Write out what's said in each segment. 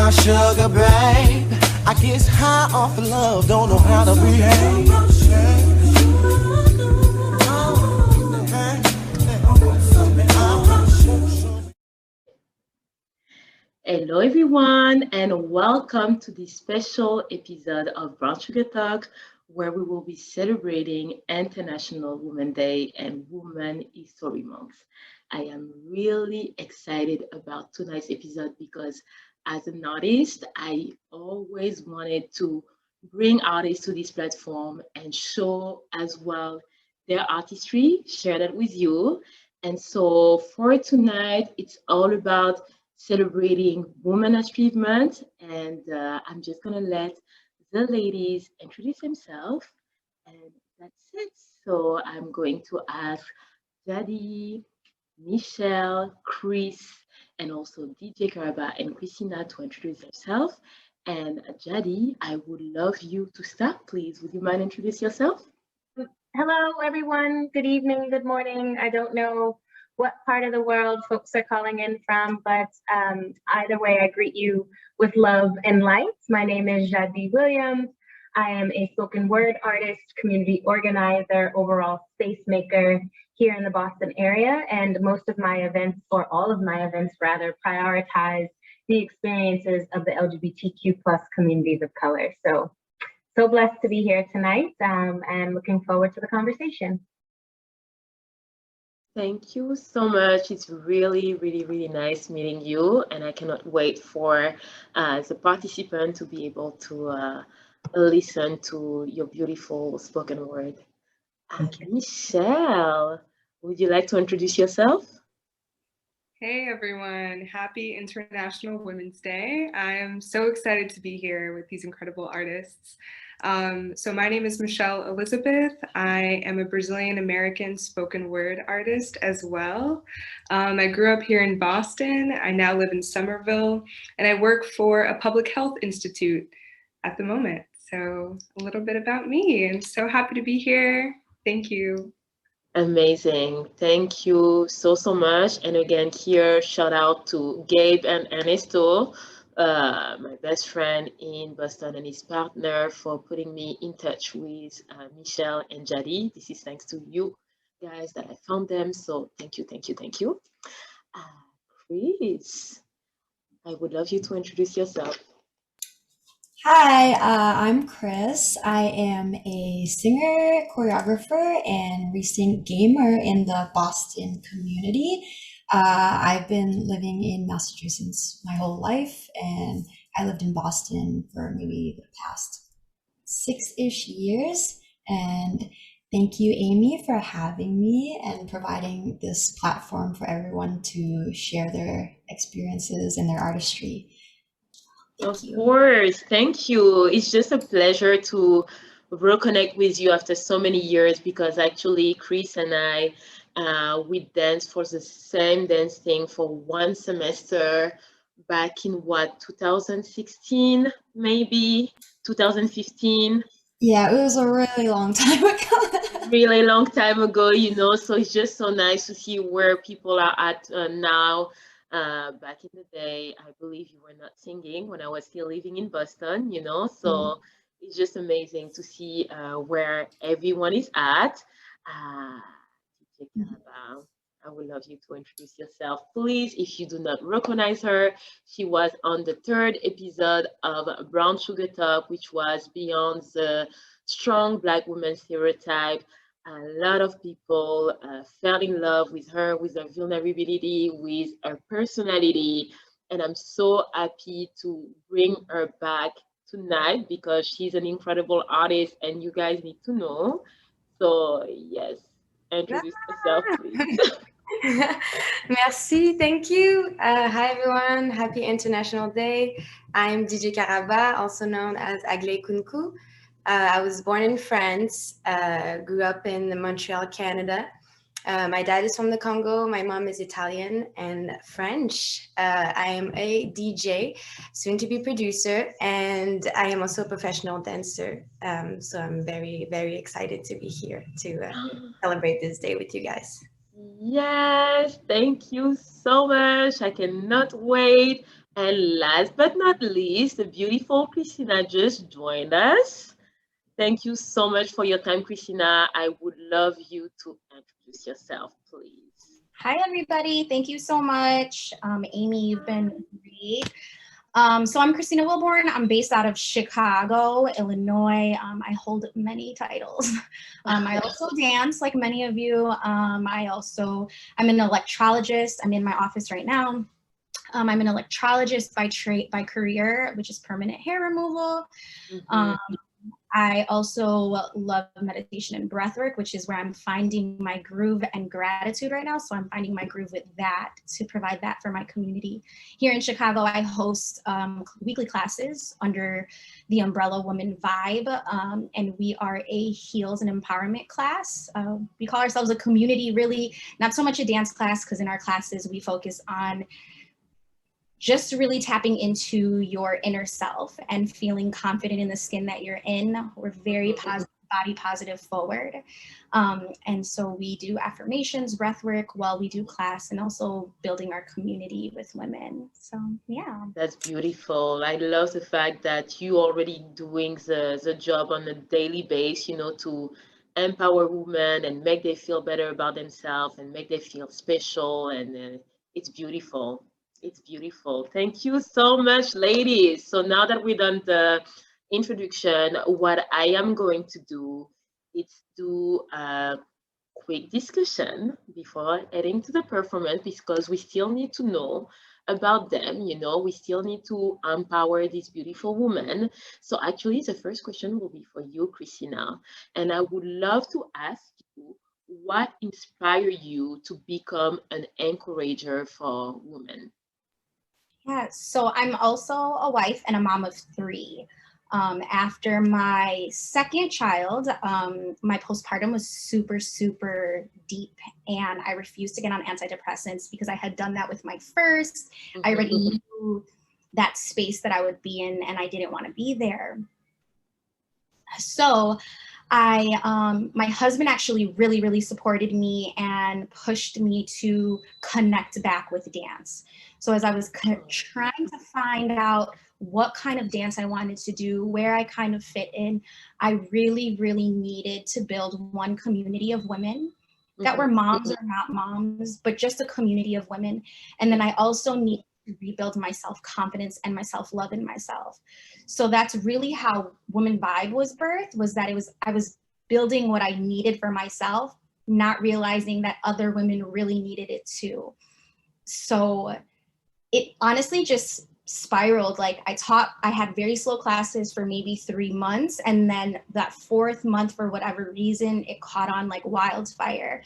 my sugar babe. I get high off of love, don't know how to behave. Hello everyone and welcome to this special episode of Brown Sugar Talk where we will be celebrating International Women's Day and Women History Month. I am really excited about tonight's episode because as an artist, I always wanted to bring artists to this platform and show as well their artistry, share that with you. And so for tonight, it's all about celebrating women achievement. And I'm just gonna let the ladies introduce themselves, and that's it. So I'm going to ask Daddy, Michelle, Cris, and also DJ Karaba and Christina to introduce themselves. And Jadi, I would love you to start, please. Would you mind introduce yourself? Hello, everyone. Good evening, good morning. I don't know what part of the world folks are calling in from, but either way, I greet you with love and light. My name is Jadi Williams. I am a spoken word artist, community organizer, overall space maker here in the Boston area. And most of my events, or all of my events rather, prioritize the experiences of the LGBTQ plus communities of color. So blessed to be here tonight and looking forward to the conversation. Thank you so much. It's really, really, really nice meeting you. And I cannot wait for the participant to be able to listen to your beautiful spoken word. Michelle, would you like to introduce yourself? Hey everyone, happy International Women's Day. I am so excited to be here with these incredible artists. So my name is Michelle Elizabeth. I am a Brazilian American spoken word artist as well. I grew up here in Boston. I now live in Somerville, and I work for a public health institute at the moment. So a little bit about me. I'm so happy to be here. Thank you. Amazing. Thank you so much. And again, here, shout out to Gabe and Ernesto, my best friend in Boston and his partner, for putting me in touch with Michelle and Jadi. This is thanks to you guys that I found them. So thank you, thank you, thank you. Cris, I would love you to introduce yourself. Hi, I'm Cris. I am a singer, choreographer, and recent gamer in the Boston community. I've been living in Massachusetts my whole life, and I lived in Boston for maybe the past 6-ish years. And thank you, Amy, for having me and providing this platform for everyone to share their experiences and their artistry. Of course, thank you. It's just a pleasure to reconnect with you after so many years because actually Cris and I, we danced for the same dance thing for one semester back in what, 2016, maybe 2015? Yeah, it was a really long time ago. Really long time ago, you know, so it's just so nice to see where people are at now. Back in the day, I believe you were not singing when I was still living in Boston, you know, so it's just amazing to see where everyone is at. DJ Karaba, I would love you to introduce yourself, please. If you do not recognize her, she was on the 3rd episode of Brown Sugar Talk, which was beyond the strong Black woman stereotype. A lot of people fell in love with her vulnerability, with her personality, and I'm so happy to bring her back tonight because she's an incredible artist and you guys need to know. So yes, introduce yourself, please. Merci, thank you. Hi everyone, happy International Day. I'm DJ Karaba, also known as Aglé Kunku. I was born in France, grew up in Montreal, Canada. My dad is from the Congo, my mom is Italian and French. I am a DJ, soon to be producer, and I am also a professional dancer. So I'm very, very excited to be here to celebrate this day with you guys. Yes, thank you so much. I cannot wait. And last but not least, the beautiful Christina just joined us. Thank you so much for your time, Christina. I would love you to introduce yourself, please. Hi, everybody. Thank you so much. Amy, you've been great. So I'm Christina Willborn. I'm based out of Chicago, Illinois. I hold many titles. I also dance like many of you. I'm an electrologist. I'm in my office right now. I'm an electrologist by career, which is permanent hair removal. I also love meditation and breathwork, which is where I'm finding my groove and gratitude right now. So I'm finding my groove with that to provide that for my community. Here in Chicago, I host weekly classes under the umbrella Woman Vibe, and we are a heals and empowerment class. We call ourselves a community, really, not so much a dance class, because in our classes, we focus on just really tapping into your inner self and feeling confident in the skin that you're in. We're very positive, body positive forward. And so we do affirmations, breath work while we do class, and also building our community with women. So yeah. That's beautiful. I love the fact that you already doing the job on a daily basis, to empower women and make them feel better about themselves and make them feel special. And it's beautiful. It's beautiful. Thank you so much, ladies. So now that we've done the introduction, what I am going to do is do a quick discussion before heading to the performance, because we still need to know about them. We still need to empower these beautiful women. So actually, the first question will be for you, Christina, and I would love to ask you, what inspired you to become an encourager for women? Yeah, so I'm also a wife and a mom of 3. After my second child, my postpartum was super, super deep, and I refused to get on antidepressants because I had done that with my first. I already knew that space that I would be in, and I didn't want to be there. So my husband actually really, really supported me and pushed me to connect back with dance. So as I was trying to find out what kind of dance I wanted to do, where I kind of fit in, I really, really needed to build one community of women that were moms or not moms, but just a community of women. And then I also need to rebuild my self-confidence and my self-love in myself. So that's really how Woman Vibe was birthed, was that I was building what I needed for myself, not realizing that other women really needed it too. So it honestly just spiraled. Like I had very slow classes for maybe 3 months. And then that 4th month, for whatever reason, it caught on like wildfire.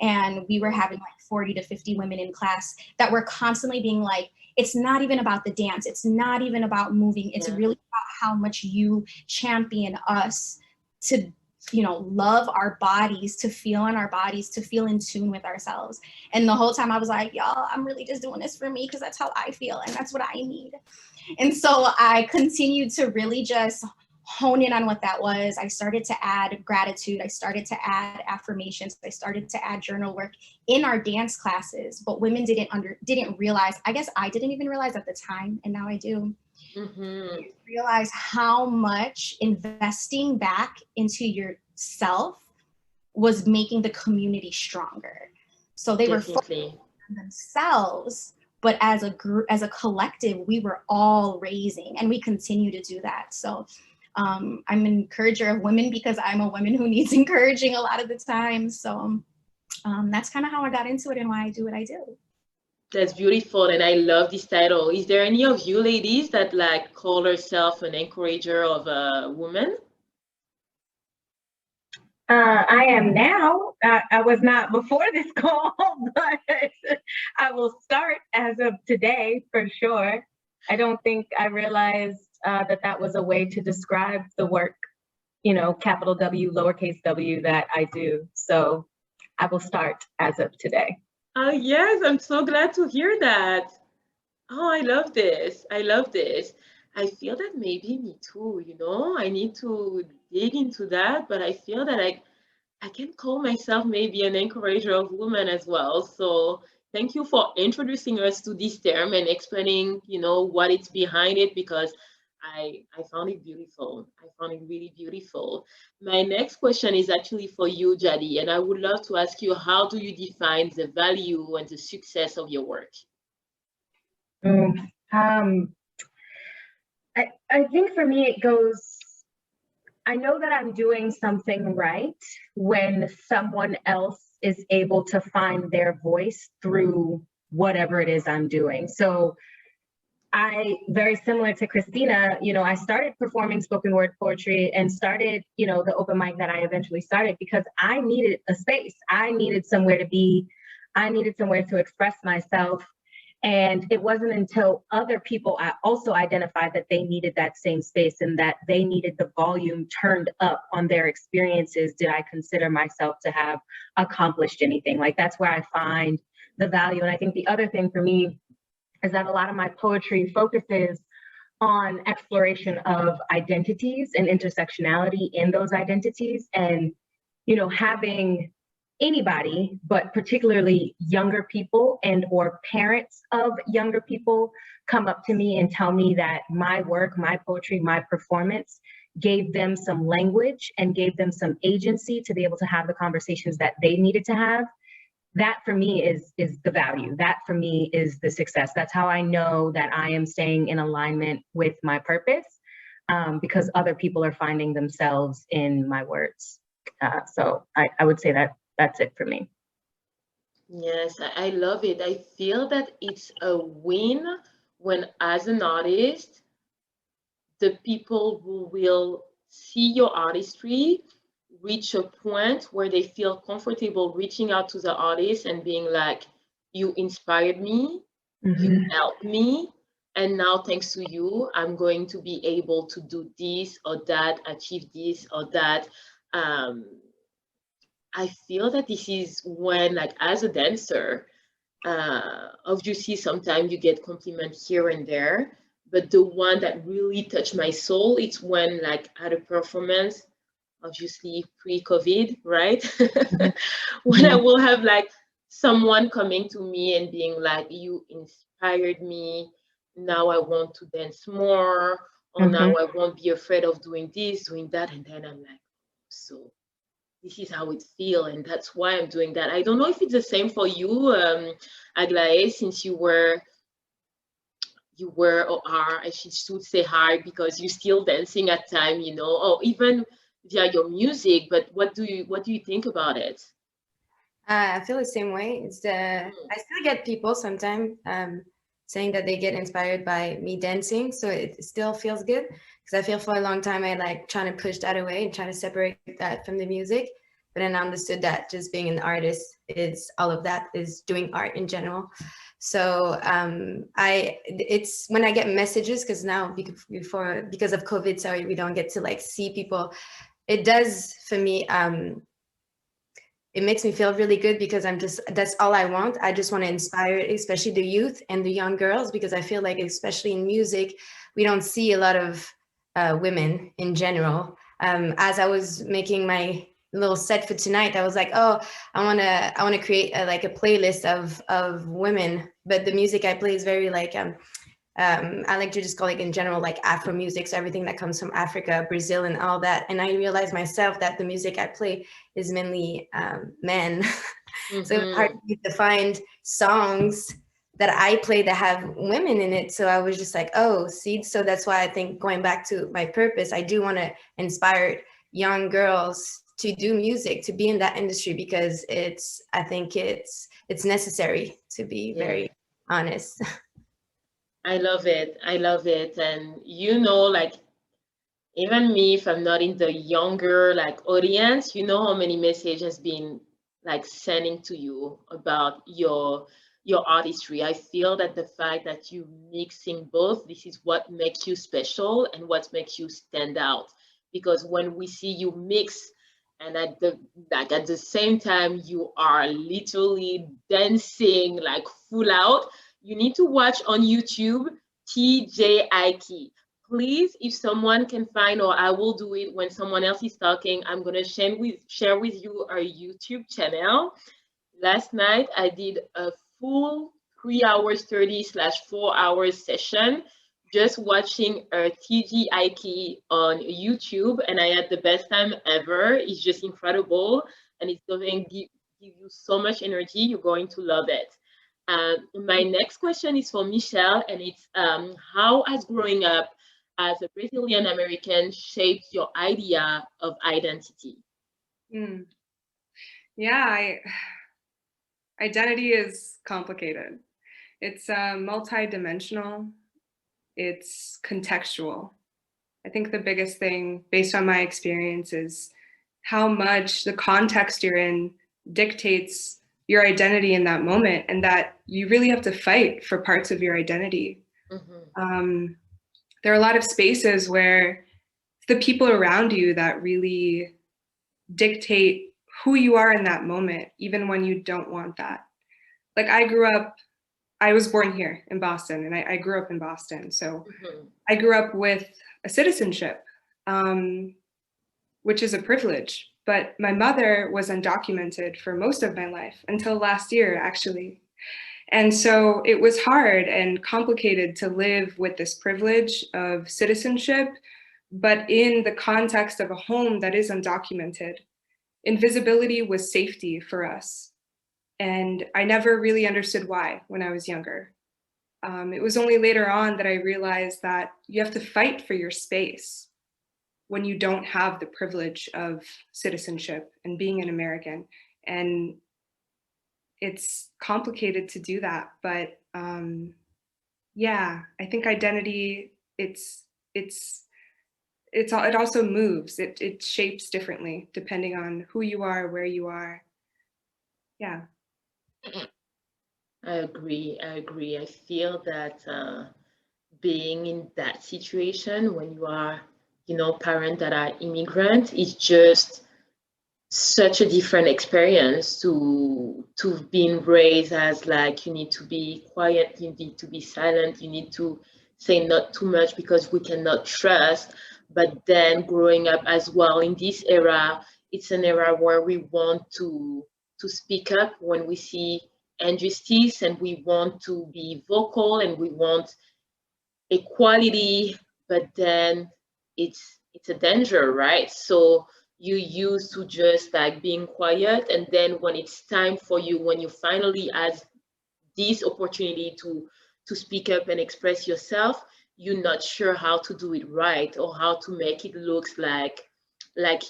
And we were having like 40 to 50 women in class that were constantly being like, it's not even about the dance. It's not even about moving. It's really about how much you champion us to, love our bodies, to feel in our bodies, to feel in tune with ourselves. And the whole time I was like, y'all, I'm really just doing this for me because that's how I feel and that's what I need. And so I continued to really just hone in on what that was. I started to add gratitude. I started to add affirmations. I started to add journal work in our dance classes, but women didn't realize, I guess I didn't even realize at the time, and now I do. Realize how much investing back into yourself was making the community stronger. So they were focusing on themselves, but as a group, as a collective, we were all raising, and we continue to do that. So I'm an encourager of women because I'm a woman who needs encouraging a lot of the time. So that's kind of how I got into it and why I do what I do. That's beautiful, and I love this title. Is there any of you ladies that call herself an encourager of a woman? I am now. I was not before this call, but I will start as of today for sure. I don't think I realized that was a way to describe the work, capital W, lowercase w, that I do. So I will start as of today. Yes, I'm so glad to hear that. Oh, I love this. I love this. I feel that maybe me too, I need to dig into that, but I feel that I can call myself maybe an encourager of women as well. So thank you for introducing us to this term and explaining, what it's behind it, because I found it beautiful. I found it really beautiful. My next question is actually for you, Jadi, and I would love to ask you, how do you define the value and the success of your work? I think for me, it goes, I know that I'm doing something right when someone else is able to find their voice through whatever it is I'm doing. So very similar to Christina, I started performing spoken word poetry and started, the open mic that I eventually started because I needed a space. I needed somewhere to be. I needed somewhere to express myself. And it wasn't until other people also identified that they needed that same space and that they needed the volume turned up on their experiences did I consider myself to have accomplished anything. Like, that's where I find the value. And I think the other thing for me is that a lot of my poetry focuses on exploration of identities and intersectionality in those identities. And, having anybody, but particularly younger people and or parents of younger people come up to me and tell me that my work, my poetry, my performance gave them some language and gave them some agency to be able to have the conversations that they needed to have. That for me is the value. That for me is the success. That's how I know that I am staying in alignment with my purpose, because other people are finding themselves in my words. So I would say that that's it for me. Yes, I love it. I feel that it's a win when, as an artist, the people who will see your artistry reach a point where they feel comfortable reaching out to the artist and being like, you inspired me, you helped me, and now thanks to you, I'm going to be able to do this or that, achieve this or that. I feel that this is when, like, as a dancer, obviously sometimes you get compliments here and there, but the one that really touched my soul, it's when, like, at a performance, obviously pre-COVID, right? When I will have like someone coming to me and being like, you inspired me, now I want to dance more, or now I won't be afraid of doing this, doing that. And then I'm like, so this is how it feels, and that's why I'm doing that. I don't know if it's the same for you, Aglaé, since you were or are, I should say hi, because you're still dancing at time, or even via your music. But what do you think about it? I feel the same way. I still get people sometimes saying that they get inspired by me dancing, so it still feels good, because I feel for a long time I like trying to push that away and trying to separate that from the music. But then I understood that just being an artist is all of that, is doing art in general. So it's when I get messages, because now because of COVID, sorry, we don't get to like see people. It does for me. It makes me feel really good, because that's all I want. I just want to inspire, especially the youth and the young girls, because I feel like, especially in music, we don't see a lot of women in general. As I was making my little set for tonight, I was like, oh, I want to create a playlist of women, but the music I play is very like I like to just call it in general like Afro music, so everything that comes from Africa, Brazil, and all that. And I realized myself that the music I play is mainly men. So it's hard to find songs that I play that have women in it. So I was just like, oh, see, so that's why I think, going back to my purpose, I do want to inspire young girls to do music, to be in that industry, because I think it's necessary, to be very honest. I love it. And like, even me, if I'm not in the younger like audience, how many messages has been like sending to you about your artistry. I feel that the fact that you mixing both, this is what makes you special and what makes you stand out. Because when we see you mix, and at the same time you are literally dancing like full out, you need to watch on YouTube TJIK. Please, if someone can find, or I will do it when someone else is talking, I'm gonna share with you our YouTube channel. Last night I did a full 3 hours 30/4 hours session just watching TGIK on YouTube, and I had the best time ever. It's just incredible, and it's going to give you so much energy. You're going to love it. My next question is for Michelle, and it's how has growing up as a Brazilian American shaped your idea of identity? Yeah, identity is complicated. It's multi-dimensional. It's contextual. I think the biggest thing based on my experience is how much the context you're in dictates your identity in that moment, and that you really have to fight for parts of your identity. There are a lot of spaces where the people around you that really dictate who you are in that moment, even when you don't want that. Like I was born here in Boston, and I grew up in Boston. So I grew up with a citizenship, which is a privilege. But my mother was undocumented for most of my life, until last year, actually. And so it was hard and complicated to live with this privilege of citizenship, but in the context of a home that is undocumented. Invisibility was safety for us. And I never really understood why when I was younger. It was only later on that I realized that you have to fight for your space when you don't have the privilege of citizenship and being an American. And it's complicated to do that, but yeah, I think identity, it also moves. It shapes differently depending on who you are, where you are. Yeah. I agree. I feel that being in that situation when you are, parents that are immigrant is just such a different experience to being raised as like you need to be quiet, you need to be silent, you need to say not too much because we cannot trust. But then growing up as well in this era, it's an era where we want to speak up when we see injustice, and we want to be vocal, and we want equality, but then it's a danger, right? So you used to just like being quiet, and then when it's time for you, when you finally have this opportunity to speak up and express yourself, you're not sure how to do it right or how to make it look like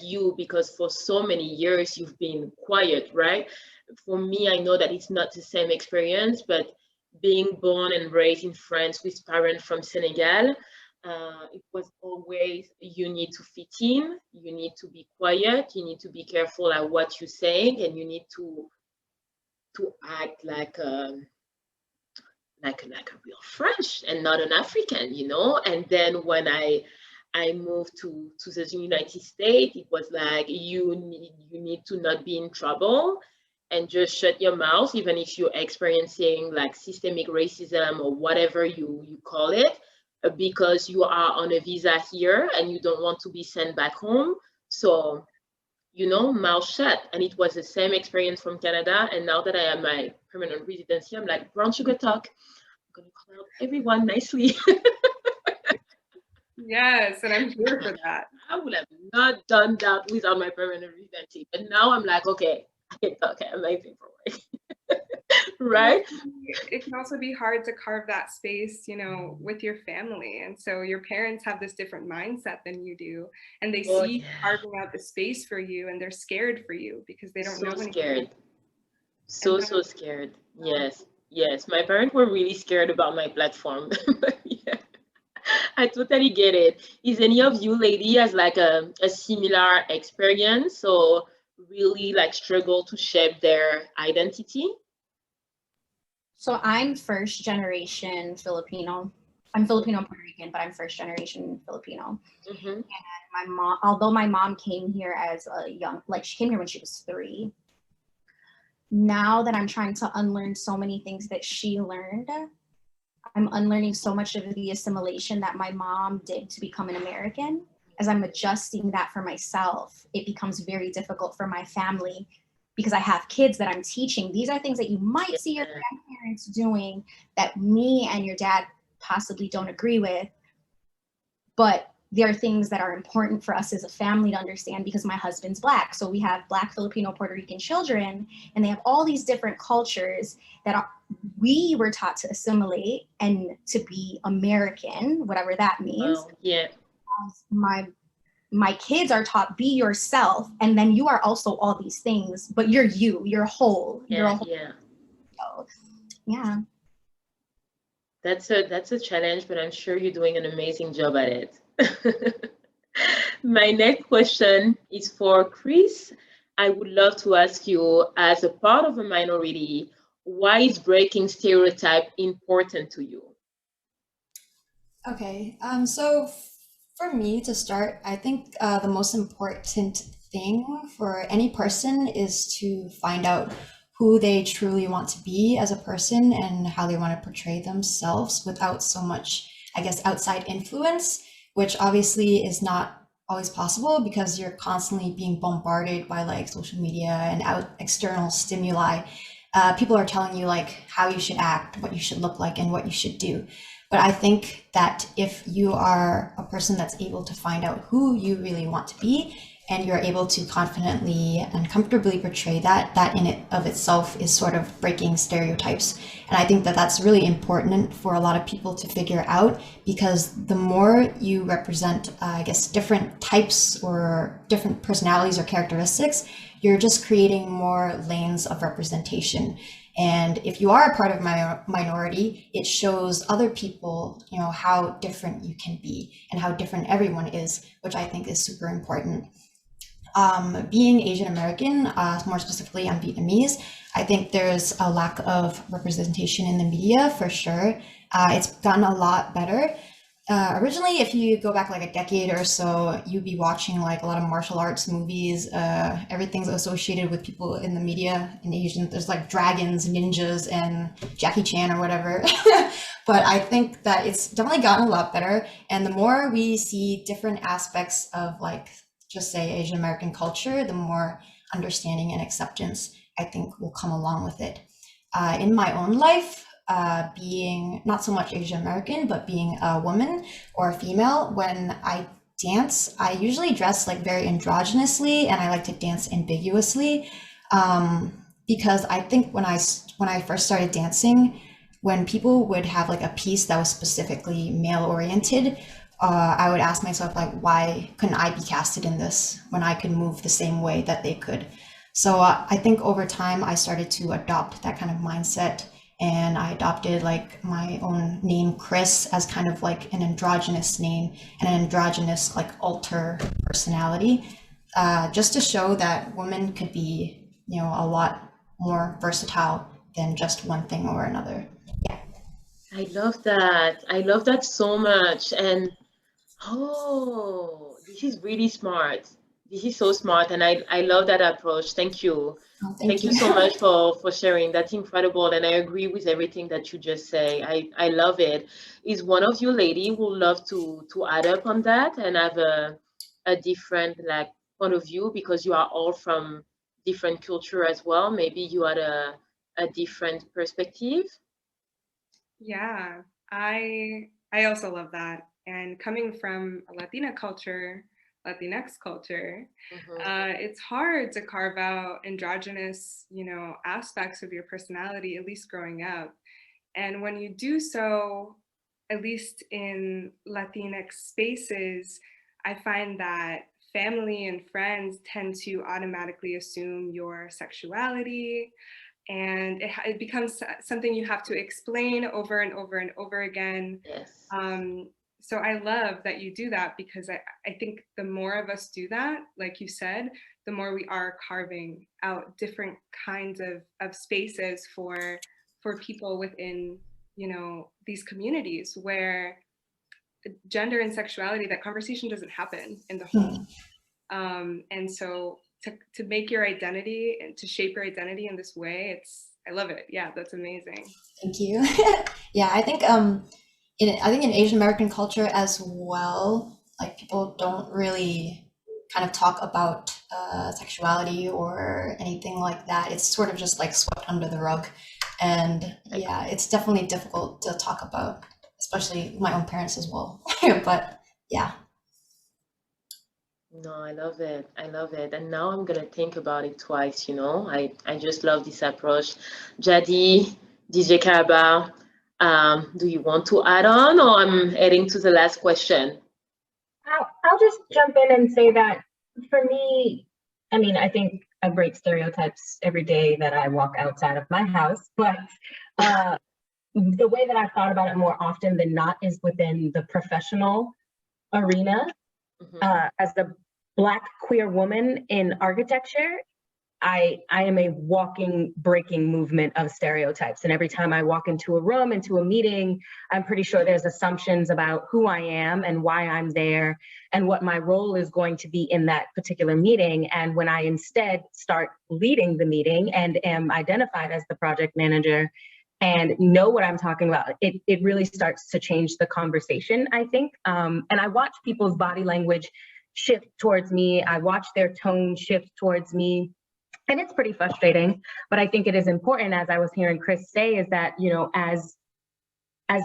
you, because for so many years you've been quiet, right? For me, I know that it's not the same experience, but being born and raised in France with parents from Senegal, it was always you need to fit in, you need to be quiet, you need to be careful at what you're saying, and you need to act like a real French and not an African, And then when I moved to the United States, it was like you need to not be in trouble and just shut your mouth, even if you're experiencing like systemic racism or whatever you call it, because you are on a visa here and you don't want to be sent back home. So, mouth shut. And it was the same experience from Canada. And now that I have my permanent residency, I'm like, brown sugar talk. I'm going to call out everyone nicely. Yes, and I'm here for that. I would have not done that without my permanent residency. But now I'm like, okay, I can talk. I'm amazing for work. Right? It can also be hard to carve that space, with your family. And so your parents have this different mindset than you do. And they see you carving out the space for you, and they're scared for you because they don't know anything. Scared. So scared. Yes. My parents were really scared about my platform. Yeah. I totally get it. Is any of you lady has like a similar experience or really like struggle to shape their identity? So I'm first generation Filipino. I'm Filipino and Puerto Rican, but I'm first generation Filipino. And my mom, although my mom came here as a young, she came here when she was 3. Now that I'm trying to unlearn so many things that she learned, I'm unlearning so much of the assimilation that my mom did to become an American. As I'm adjusting that for myself, it becomes very difficult for my family because I have kids that I'm teaching. These are things that you might see your grandparents doing that me and your dad possibly don't agree with, but there are things that are important for us as a family to understand because my husband's Black. So we have Black, Filipino, Puerto Rican children, and they have all these different cultures that we were taught to assimilate and to be American, whatever that means. Oh, yeah. My kids are taught be yourself, and then you are also all these things, but you're whole. Yeah, you're a whole. yeah. So, yeah. That's a challenge, but I'm sure you're doing an amazing job at it. My next question is for Cris. I would love to ask you, as a part of a minority, why is breaking stereotype important to you? Okay, so for me to start, I think the most important thing for any person is to find out who they truly want to be as a person and how they want to portray themselves without so much, I guess, outside influence, which obviously is not always possible because you're constantly being bombarded by like social media and external stimuli. People are telling you like how you should act, what you should look like, and what you should do. But I think that if you are a person that's able to find out who you really want to be, and you're able to confidently and comfortably portray that, that in it of itself is sort of breaking stereotypes. And I think that that's really important for a lot of people to figure out, because the more you represent, I guess, different types or different personalities or characteristics, you're just creating more lanes of representation. And if you are a part of my minority, it shows other people, you know, how different you can be and how different everyone is, which I think is super important. Being Asian American, more specifically I'm Vietnamese, I think there's a lack of representation in the media for sure. It's gotten a lot better. Originally, if you go back like a decade or so, you'd be watching like a lot of martial arts movies. Everything's associated with people in the media in Asian. There's like dragons, ninjas, and Jackie Chan or whatever. But I think that it's definitely gotten a lot better. And the more we see different aspects of like, just say Asian American culture, the more understanding and acceptance I think will come along with it. In my own life, being not so much Asian American, but being a woman or a female, when I dance, I usually dress like very androgynously, and I like to dance ambiguously, because I think when I first started dancing, when people would have like a piece that was specifically male oriented, I would ask myself like, why couldn't I be casted in this when I could move the same way that they could? So I think over time I started to adopt that kind of mindset, and I adopted like my own name Cris as kind of like an androgynous name and an androgynous like alter personality, just to show that women could be, you know, a lot more versatile than just one thing or another. Yeah. I love that. I love that so much. And oh, this is really smart. This is so smart, and I love that approach. Thank you. Oh, Thank you so much for sharing. That's incredible, and I agree with everything that you just say. I love it. Is one of you lady would love to add up on that and have a different like point of view, because you are all from different culture as well. Maybe you had a different perspective. Yeah, I also love that. And coming from a Latina culture, Latinx culture, it's hard to carve out androgynous, you know, aspects of your personality, at least growing up. And when you do so, at least in Latinx spaces, I find that family and friends tend to automatically assume your sexuality, and it becomes something you have to explain over and over and over again. Yes. So I love that you do that, because I think the more of us do that, like you said, the more we are carving out different kinds of spaces for people within, you know, these communities where gender and sexuality, that conversation doesn't happen in the home. And so to make your identity and to shape your identity in this way, I love it. Yeah, that's amazing. Thank you. Yeah, I think in Asian American culture as well, like people don't really kind of talk about sexuality or anything like that. It's sort of just like swept under the rug. And yeah, it's definitely difficult to talk about, especially my own parents as well. But yeah. No, I love it. I love it. And now I'm gonna think about it twice, you know. I just love this approach. Jadi, DJ Karaba, do you want to add on, or I'm heading to the last question? I'll just jump in and say that for me, I mean, I think I break stereotypes every day that I walk outside of my house, but the way that I've thought about it more often than not is within the professional arena. As the Black queer woman in architecture, I am a walking, breaking movement of stereotypes. And every time I walk into a room, into a meeting, I'm pretty sure there's assumptions about who I am and why I'm there and what my role is going to be in that particular meeting. And when I instead start leading the meeting and am identified as the project manager and know what I'm talking about, it really starts to change the conversation, I think. And I watch people's body language shift towards me. I watch their tone shift towards me. And it's pretty frustrating, but I think it is important, as I was hearing Cris say, is that, you know, as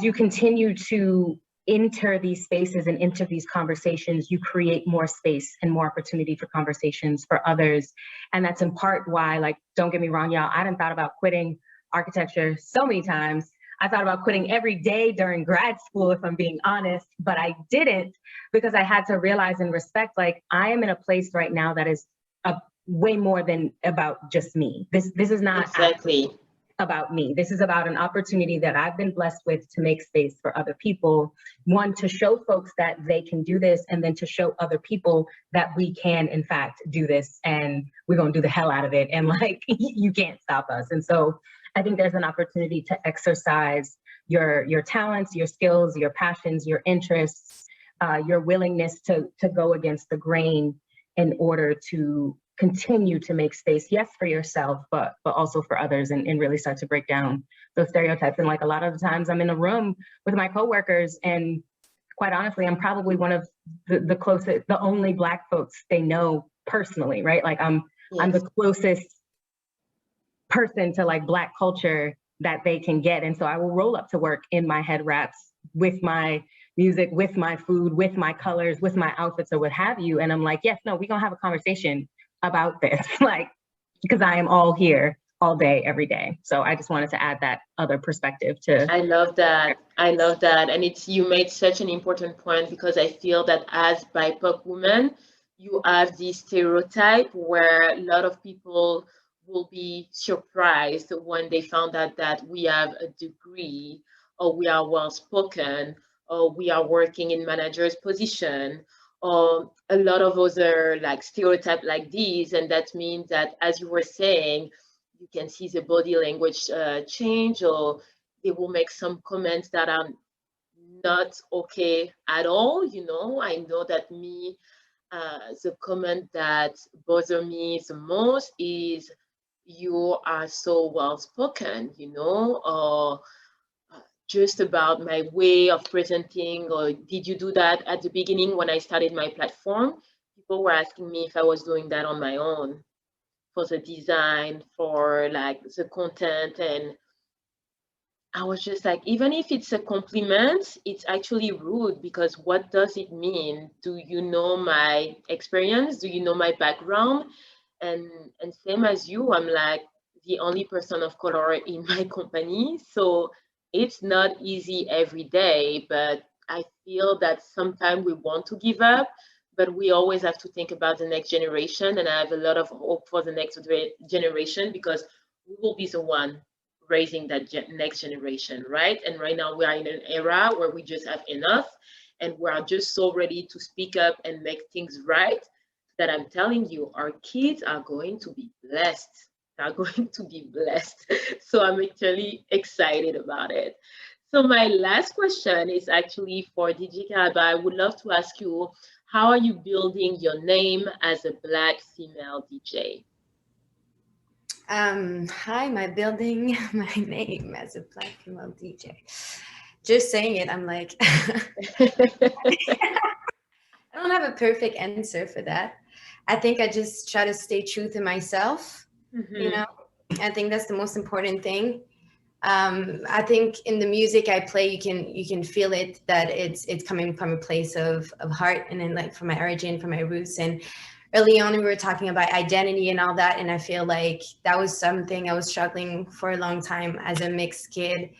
you continue to enter these spaces and enter these conversations, you create more space and more opportunity for conversations for others. And that's in part why, like, don't get me wrong, y'all, I done thought about quitting architecture so many times. I thought about quitting every day during grad school, if I'm being honest, but I didn't, because I had to realize and respect, like, I am in a place right now that is way more than about just me. This is not exactly about me. This is about an opportunity that I've been blessed with to make space for other people. One, to show folks that they can do this, and then to show other people that we can, in fact, do this, and we're gonna do the hell out of it. And like, you can't stop us. And so I think there's an opportunity to exercise your talents, your skills, your passions, your interests, your willingness to go against the grain in order to continue to make space, yes, for yourself, but also for others, and really start to break down those stereotypes. And like, a lot of the times I'm in a room with my coworkers, and quite honestly, I'm probably one of the closest, the only Black folks they know personally, right? Like, I'm the closest person to like Black culture that they can get. And so I will roll up to work in my head wraps, with my music, with my food, with my colors, with my outfits, or what have you. And I'm like, yes, no, we're gonna have a conversation about this, like, because I am all here all day, every day. So I just wanted to add that other perspective to. I love that. I love that. And you made such an important point, because I feel that as BIPOC women, you have this stereotype where a lot of people will be surprised when they found out that we have a degree, or we are well spoken, or we are working in manager's position, or a lot of other like stereotype like these. And that means that, as you were saying, you can see the body language change, or they will make some comments that are not okay at all. You know, I know that me, the comment that bothers me the most is, you are so well spoken, you know, or just about my way of presenting, or did you do that at the beginning when I started my platform? People were asking me if I was doing that on my own, for the design, for like the content. And I was just like, even if it's a compliment, it's actually rude, because what does it mean? Do you know my experience? Do you know my background? And same as you, I'm like the only person of color in my company. So it's not easy every day, but I feel that sometimes we want to give up, but we always have to think about the next generation. And I have a lot of hope for the next generation, because we will be the one raising that next generation, right? And right now we are in an era where we just have enough, and we are just so ready to speak up and make things right, that I'm telling you, our kids are going to be blessed. Are going to be blessed. So I'm actually excited about it. So my last question is actually for DJ Karaba. I would love to ask you, how are you building your name as a Black female DJ? How am I building my name as a Black female DJ? Just saying it, I'm like, I don't have a perfect answer for that. I think I just try to stay true to myself. You know, I think that's the most important thing. I think in the music I play, you can feel it, that it's coming from a place of heart, and then like from my origin, from my roots. And early on we were talking about identity and all that, and I feel like that was something I was struggling for a long time as a mixed kid,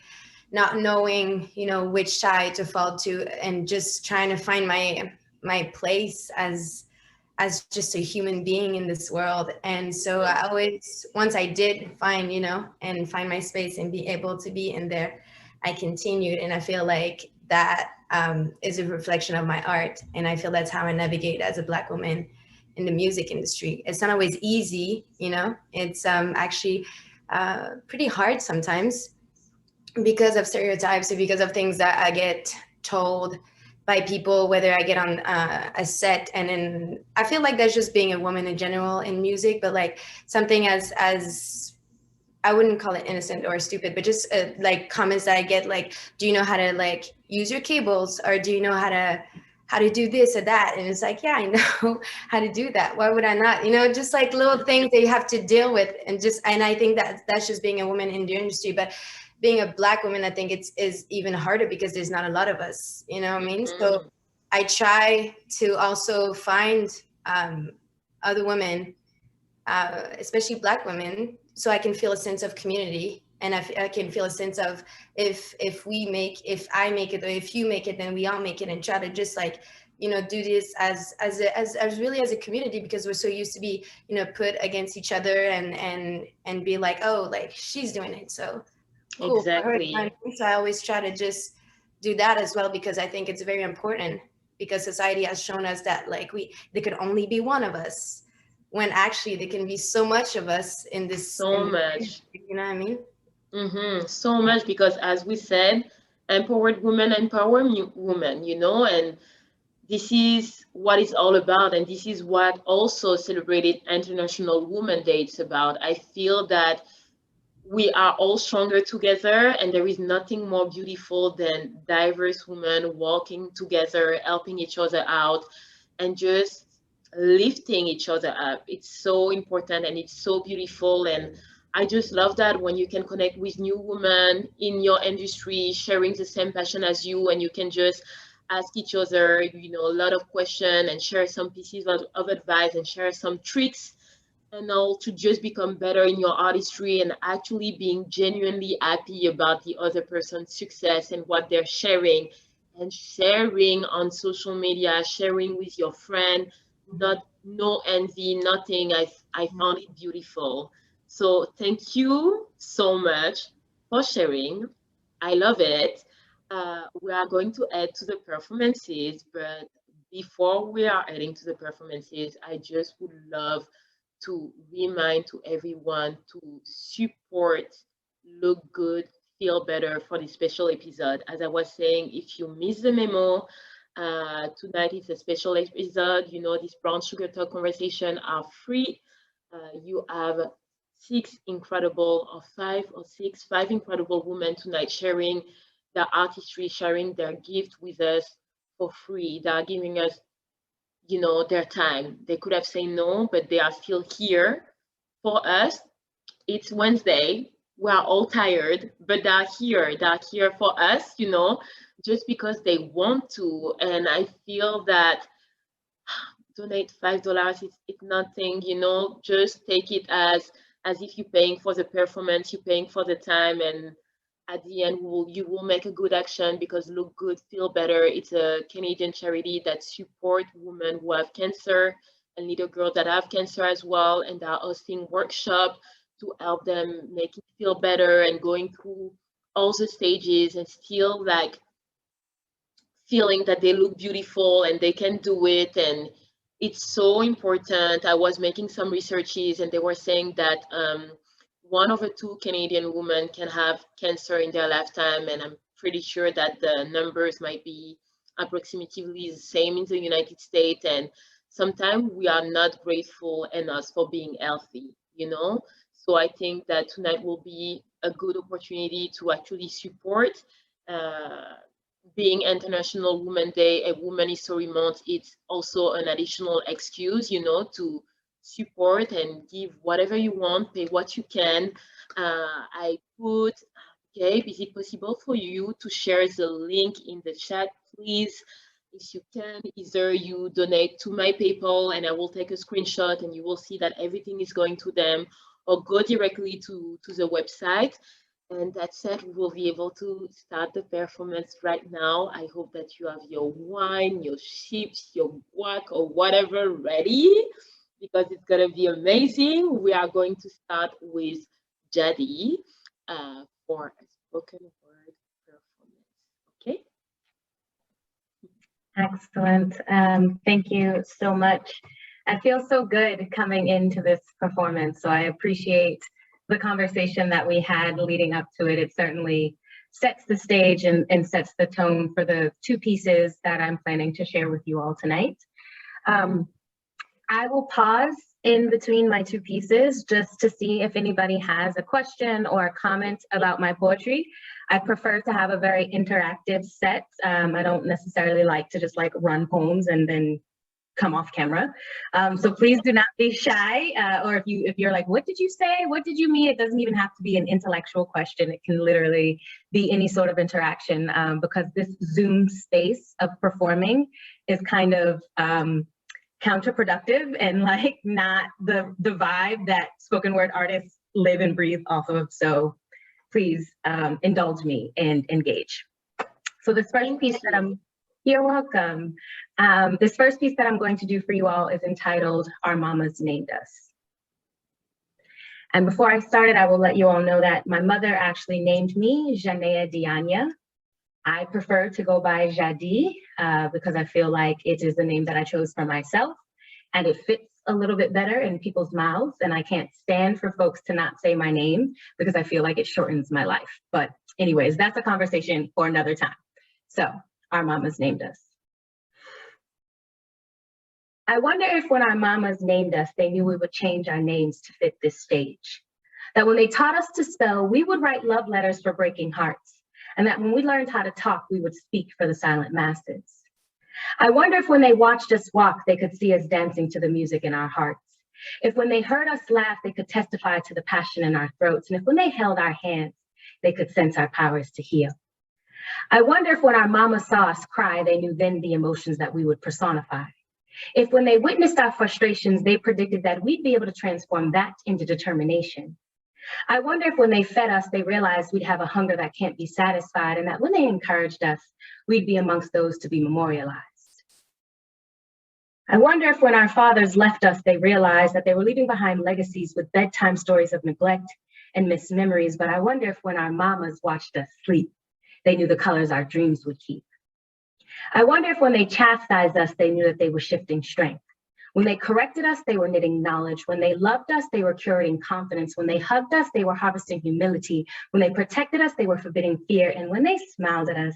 not knowing, you know, which side to fall to, and just trying to find my place as just a human being in this world. And so I always, once I did find, you know, and find my space and be able to be in there, I continued. And I feel like that is a reflection of my art. And I feel that's how I navigate as a Black woman in the music industry. It's not always easy, you know, it's actually pretty hard sometimes because of stereotypes, or because of things that I get told by people, whether I get on a set. And then I feel like that's just being a woman in general in music, but like something as I wouldn't call it innocent or stupid, but just like comments that I get, like, do you know how to like use your cables, or do you know how to do this or that? And it's like, yeah, I know how to do that. Why would I not? You know, just like little things that you have to deal with. And I think that that's just being a woman in the industry. But being a Black woman, I think is even harder because there's not a lot of us, you know what I mean? So I try to also find other women, especially Black women, so I can feel a sense of community. And I can feel a sense of if I make it, or if you make it, then we all make it, and try to just like, you know, do this as really as a community, because we're so used to be, you know, put against each other and be like, oh, like she's doing it, so cool. Exactly. So I always try to just do that as well, because I think it's very important, because society has shown us that like there could only be one of us, when actually there can be so much of us in this. So much. You know what I mean? So much, because as we said, empowered women empower women, you know, and this is what it's all about. And this is what also celebrated International Women's Day is about. I feel that we are all stronger together, and there is nothing more beautiful than diverse women walking together, helping each other out, and just lifting each other up. It's so important and it's so beautiful. And I just love that when you can connect with new women in your industry, sharing the same passion as you, and you can just ask each other, you know, a lot of questions, and share some pieces of advice, and share some tricks, and all, to just become better in your artistry, and actually being genuinely happy about the other person's success and what they're sharing, and sharing on social media, sharing with your friend, no envy, nothing. I found it beautiful. So thank you so much for sharing. I love it. We are going to add to the performances, but before we are adding to the performances, I just would love to remind to everyone to support Look Good, Feel Better for this special episode. As I was saying, if you missed the memo, tonight is a special episode. You know, these Brown Sugar Talk conversations are free. You have five incredible women tonight sharing their artistry, sharing their gift with us for free. They are giving us, you know, their time. They could have said no, but they are still here for us. It's Wednesday. We are all tired, but they are here. They are here for us, you know, just because they want to. And I feel that donate $5, it's nothing, you know, just take it as if you're paying for the performance, you're paying for the time, and at the end you will make a good action, because Look Good, Feel Better, it's a Canadian charity that supports women who have cancer and little girls that have cancer as well, and are hosting workshops to help them make it feel better, and going through all the stages, and still like feeling that they look beautiful and they can do it. And it's so important. I was making some researches, and they were saying that 1/2 Canadian women can have cancer in their lifetime, and I'm pretty sure that the numbers might be approximately the same in the United States. And sometimes we are not grateful enough for being healthy, you know? So I think that tonight will be a good opportunity to actually support being International Women's Day and Women History Month, it's also an additional excuse, to support and give whatever you want, pay what you can. I put, okay, is it possible for you to share the link in the chat, please? If you can, either you donate to my PayPal and I will take a screenshot and you will see that everything is going to them, or go directly to the website. And that said, we will be able to start the performance right now. I hope that you have your wine, your chips, your guac, or whatever ready, because it's going to be amazing. We are going to start with Jadi for a spoken word performance. Okay? Excellent. Thank you so much. I feel so good coming into this performance, so I appreciate the conversation that we had leading up to it. It certainly sets the stage and sets the tone for the two pieces that I'm planning to share with you all tonight. I will pause in between my two pieces just to see if anybody has a question or a comment about my poetry. I prefer to have a very interactive set. I don't necessarily like to just like run poems and then come off camera. So please do not be shy, or if you're like, what did you say? What did you mean? It doesn't even have to be an intellectual question. It can literally be any sort of interaction, because this Zoom space of performing is kind of counterproductive and like not the vibe that spoken word artists live and breathe off of. So please indulge me and engage. So this first piece that you're welcome. This first piece that I'm going to do for you all is entitled Our Mamas Named Us. And before I started, I will let you all know that my mother actually named me Janea Dianya. I prefer to go by Jadi because I feel like it is the name that I chose for myself and it fits a little bit better in people's mouths, and I can't stand for folks to not say my name because I feel like it shortens my life. But anyways, that's a conversation for another time. So our mamas named us. I wonder if when our mamas named us, they knew we would change our names to fit this stage. That when they taught us to spell, we would write love letters for breaking hearts. And that when we learned how to talk, we would speak for the silent masses. I wonder if when they watched us walk, they could see us dancing to the music in our hearts. If when they heard us laugh, they could testify to the passion in our throats. And if when they held our hands, they could sense our powers to heal. I wonder if when our mama saw us cry, they knew then the emotions that we would personify. If when they witnessed our frustrations, they predicted that we'd be able to transform that into determination. I wonder if when they fed us, they realized we'd have a hunger that can't be satisfied, and that when they encouraged us, we'd be amongst those to be memorialized. I wonder if when our fathers left us, they realized that they were leaving behind legacies with bedtime stories of neglect and missed memories. But I wonder if when our mamas watched us sleep, they knew the colors our dreams would keep. I wonder if when they chastised us, they knew that they were shifting strength. When they corrected us, they were knitting knowledge. When they loved us, they were curating confidence. When they hugged us, they were harvesting humility. When they protected us, they were forbidding fear. And when they smiled at us,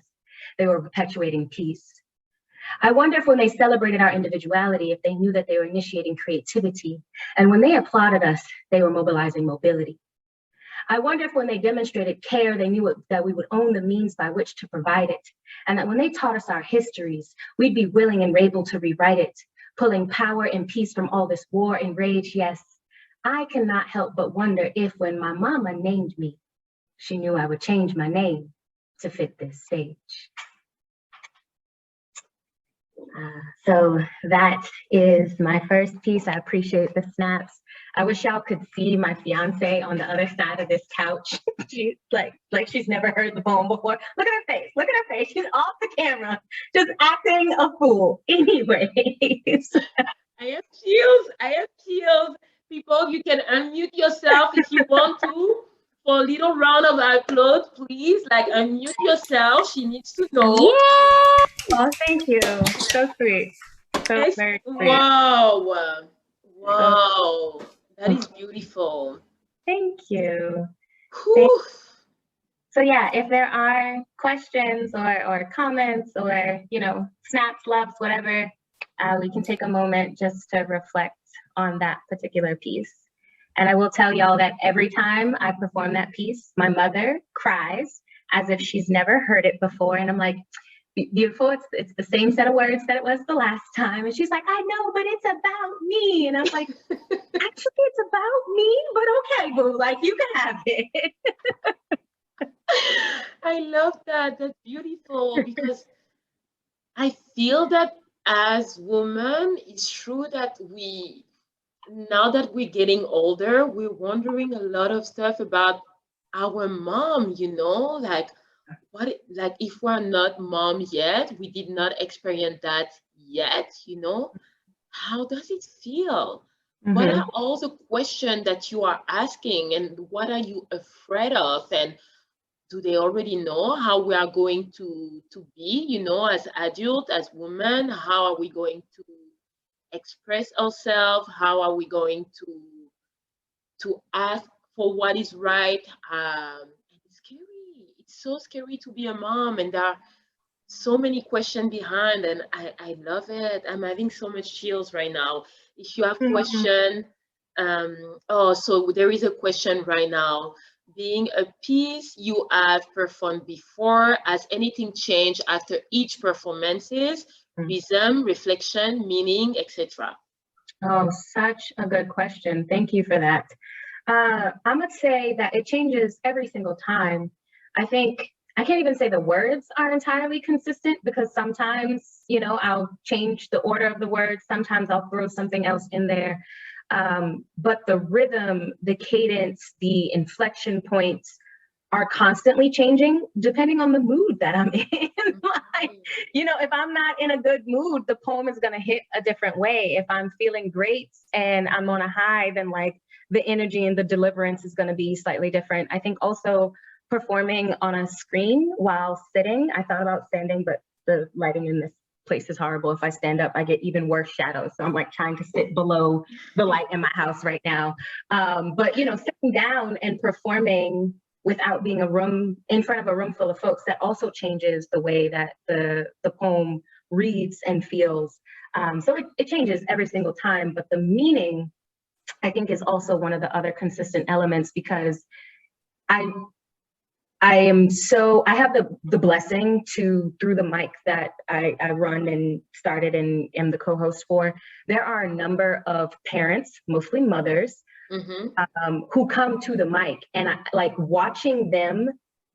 they were perpetuating peace. I wonder if when they celebrated our individuality, if they knew that they were initiating creativity. And when they applauded us, they were mobilizing mobility. I wonder if when they demonstrated care, they knew that we would own the means by which to provide it. And that when they taught us our histories, we'd be willing and able to rewrite it, pulling power and peace from all this war and rage. Yes, I cannot help but wonder if when my mama named me, she knew I would change my name to fit this stage. So that is my first piece. I appreciate the snaps. I wish y'all could see my fiance on the other side of this couch. She's like she's never heard the poem before. Look at her face. Look at her face. She's off the camera, just acting a fool. Anyways. I have chills. I have chills. People, you can unmute yourself if you want to. For a little round of applause, please. Like, unmute yourself. She needs to know. Yeah. Oh, thank you. So sweet. So very sweet. Wow. Wow. That is beautiful. Thank you. Whew. So yeah, if there are questions or comments or, snaps, loves, whatever, we can take a moment just to reflect on that particular piece. And I will tell y'all that every time I perform that piece, my mother cries as if she's never heard it before. And I'm like, beautiful. It's the same set of words that it was the last time. And she's like, I know, but it's about me. And I'm like, actually, it's about me, but okay, boo, like you can have it. I love that. That's beautiful because I feel that as women, it's true that now that we're getting older, we're wondering a lot of stuff about our mom, like like if we're not mom yet, we did not experience that yet, how does it feel? What are all the questions that you are asking and what are you afraid of? And do they already know how we are going to be, as adults, as women? How are we going to express ourselves? How are we going to ask for what is right? It's scary. It's so scary to be a mom, and there are so many questions behind, and I love it. I'm having so much chills right now. If you have question, so there is a question right now. Being a piece you have performed before, has anything changed after each performances? Rhythm, reflection, meaning, etc. Oh, such a good question. Thank you for that. I'm gonna say that it changes every single time. I think I can't even say the words are entirely consistent because sometimes, I'll change the order of the words. Sometimes I'll throw something else in there. But the rhythm, the cadence, the inflection points are constantly changing depending on the mood that I'm in. If I'm not in a good mood, the poem is going to hit a different way. If I'm feeling great and I'm on a high, then like the energy and the deliverance is going to be slightly different. I think also performing on a screen while sitting, I thought about standing, but the lighting in this place is horrible. If I stand up, I get even worse shadows. So I'm like trying to sit below the light in my house right now. But sitting down and performing without being in front of a room full of folks, that also changes the way that the poem reads and feels. So it changes every single time, but the meaning, I think, is also one of the other consistent elements because I have the blessing to, through the mic that I run and started and am the co-host for, there are a number of parents, mostly mothers, who come to the mic, and I like watching them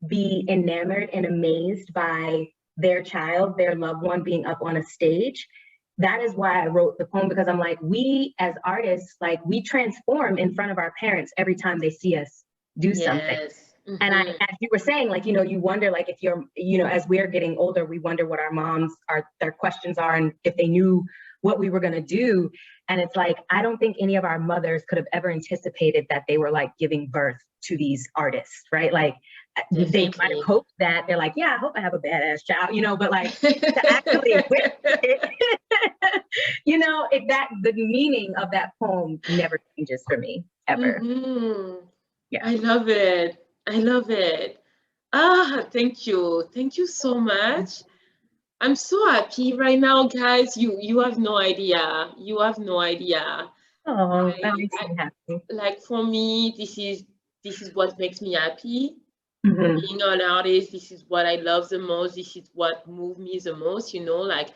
be enamored and amazed by their child, their loved one being up on a stage. That is why I wrote the poem, because I'm like, we as artists, like we transform in front of our parents every time they see us do something. And as you were saying, like, you wonder, like, if you're, as we're getting older, we wonder what our moms their questions are, and if they knew what we were going to do. And it's like, I don't think any of our mothers could have ever anticipated that they were like giving birth to these artists, right? Like they might have hoped that they're like, yeah, I hope I have a badass child, but like to actually witness it, the meaning of that poem never changes for me ever. Yeah, I love it. I love it. Thank you. Thank you so much. I'm so happy right now, guys. You have no idea. You have no idea. Oh, that makes me happy. Like for me, this is what makes me happy. Being an artist, this is what I love the most. This is what moves me the most, like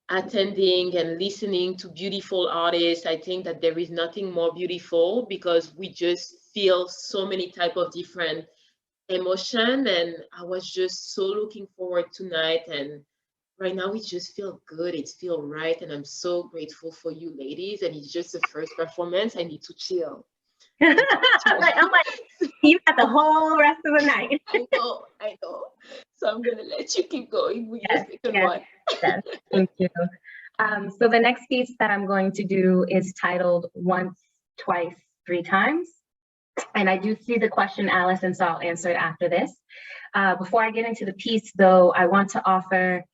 attending and listening to beautiful artists. I think that there is nothing more beautiful because we just feel so many type of different emotion, and I was just so looking forward tonight, and right now it just feels good, it feels right, and I'm so grateful for you ladies, and it's just the first performance. I need to chill. I'm like, you got the whole rest of the night. I know. So I'm gonna let you keep going with your second one. Yes, thank you. So the next piece that I'm going to do is titled Once, Twice, Three Times. And I do see the question, Alice, and so I'll answer it after this. Before I get into the piece, though, I want to offer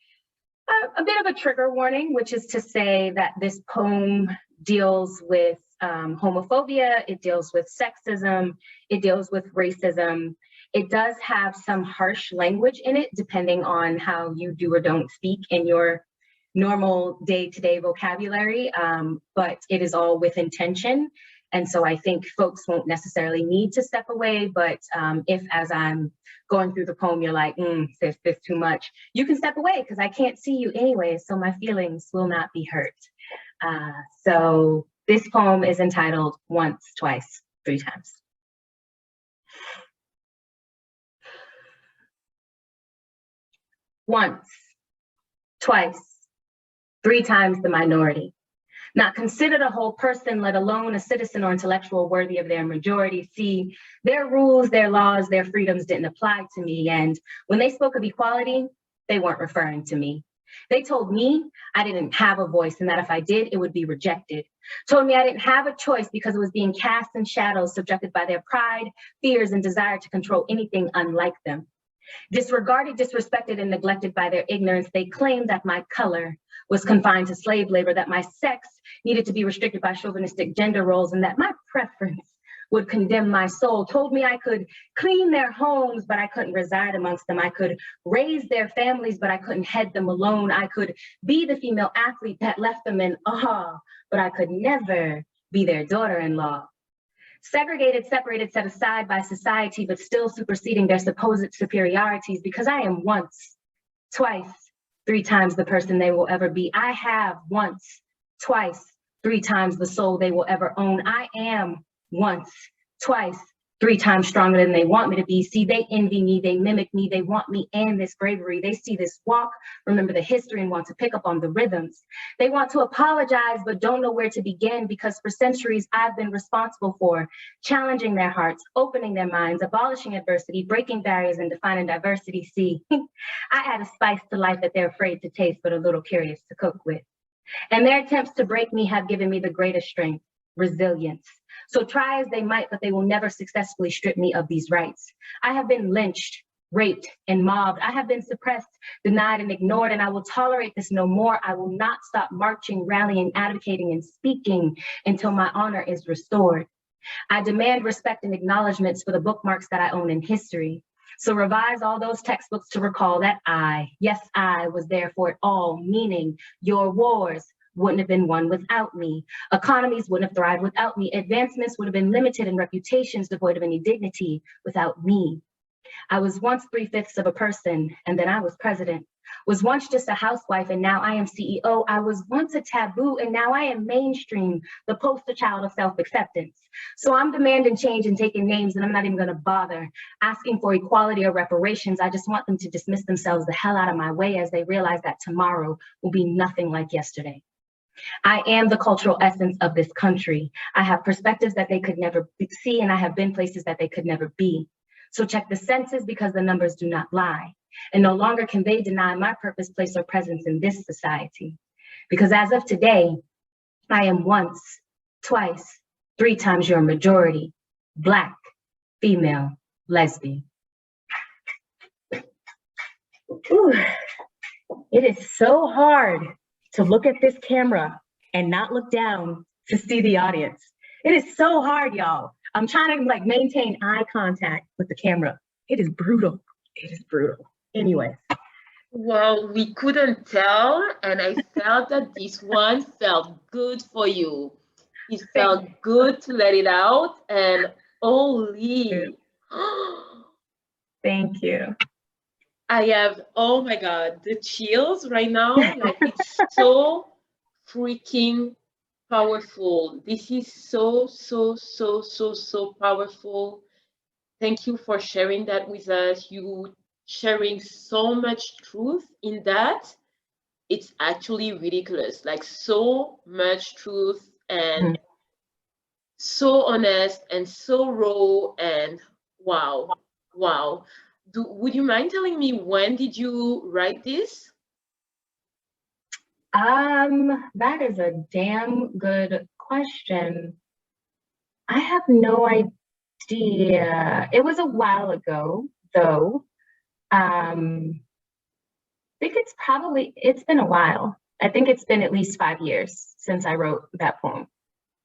a bit of a trigger warning, which is to say that this poem deals with homophobia, it deals with sexism, it deals with racism. It does have some harsh language in it, depending on how you do or don't speak in your normal day-to-day vocabulary, but it is all with intention. And so I think folks won't necessarily need to step away, but if as I'm going through the poem, you're like, sis, this too much, you can step away because I can't see you anyway, so my feelings will not be hurt. So this poem is entitled Once, Twice, Three Times. Once, twice, three times the minority. Not considered a whole person, let alone a citizen or intellectual worthy of their majority. See, their rules, their laws, their freedoms didn't apply to me. And when they spoke of equality, they weren't referring to me. They told me I didn't have a voice and that if I did, it would be rejected. Told me I didn't have a choice because it was being cast in shadows, subjected by their pride, fears, and desire to control anything unlike them. Disregarded, disrespected, and neglected by their ignorance, they claimed that my color was confined to slave labor, that my sex needed to be restricted by chauvinistic gender roles, and that my preference would condemn my soul. Told me I could clean their homes, but I couldn't reside amongst them. I could raise their families, but I couldn't head them alone. I could be the female athlete that left them in awe, but I could never be their daughter-in-law. Segregated, separated, set aside by society, but still superseding their supposed superiorities because I am once, twice, three times the person they will ever be. I have once, twice, three times the soul they will ever own. I am once, twice, three times stronger than they want me to be. See, they envy me, they mimic me, they want me and this bravery. They see this walk, remember the history, and want to pick up on the rhythms. They want to apologize, but don't know where to begin because for centuries I've been responsible for challenging their hearts, opening their minds, abolishing adversity, breaking barriers, and defining diversity. See, I add a spice to life that they're afraid to taste, but a little curious to cook with. And their attempts to break me have given me the greatest strength, resilience. So try as they might, but they will never successfully strip me of these rights. I have been lynched, raped, and mobbed. I have been suppressed, denied, and ignored, and I will tolerate this no more. I will not stop marching, rallying, advocating, and speaking until my honor is restored. I demand respect and acknowledgments for the bookmarks that I own in history. So revise all those textbooks to recall that I, yes, I was there for it all, meaning your wars wouldn't have been won without me. Economies wouldn't have thrived without me. Advancements would have been limited and reputations devoid of any dignity without me. I was once 3/5 of a person, and then I was president. Was once just a housewife, and now I am CEO. I was once a taboo, and now I am mainstream, the poster child of self-acceptance. So I'm demanding change and taking names, and I'm not even gonna bother asking for equality or reparations. I just want them to dismiss themselves the hell out of my way as they realize that tomorrow will be nothing like yesterday. I am the cultural essence of this country. I have perspectives that they could never see, and I have been places that they could never be. So check the census because the numbers do not lie. And no longer can they deny my purpose, place, or presence in this society. Because as of today, I am once, twice, three times your majority, Black, female, lesbian. Ooh, it is so hard to look at this camera and not look down to see the audience. It is so hard, y'all. I'm trying to like maintain eye contact with the camera. It is brutal. It is brutal. Anyway. Well, we couldn't tell, and I felt that this one felt good for you. It felt good to let it out, and holy. Thank you. I have, oh my God, the chills right now. Like it's so freaking powerful. This is so, so, so, so, so powerful. Thank you for sharing that with us. You sharing so much truth in that. It's actually ridiculous. Like so much truth and so honest and so raw and wow, wow. Would you mind telling me when did you write this? That is a damn good question. I have no idea. It was a while ago, though. I think it's been a while. I think it's been at least 5 years since I wrote that poem.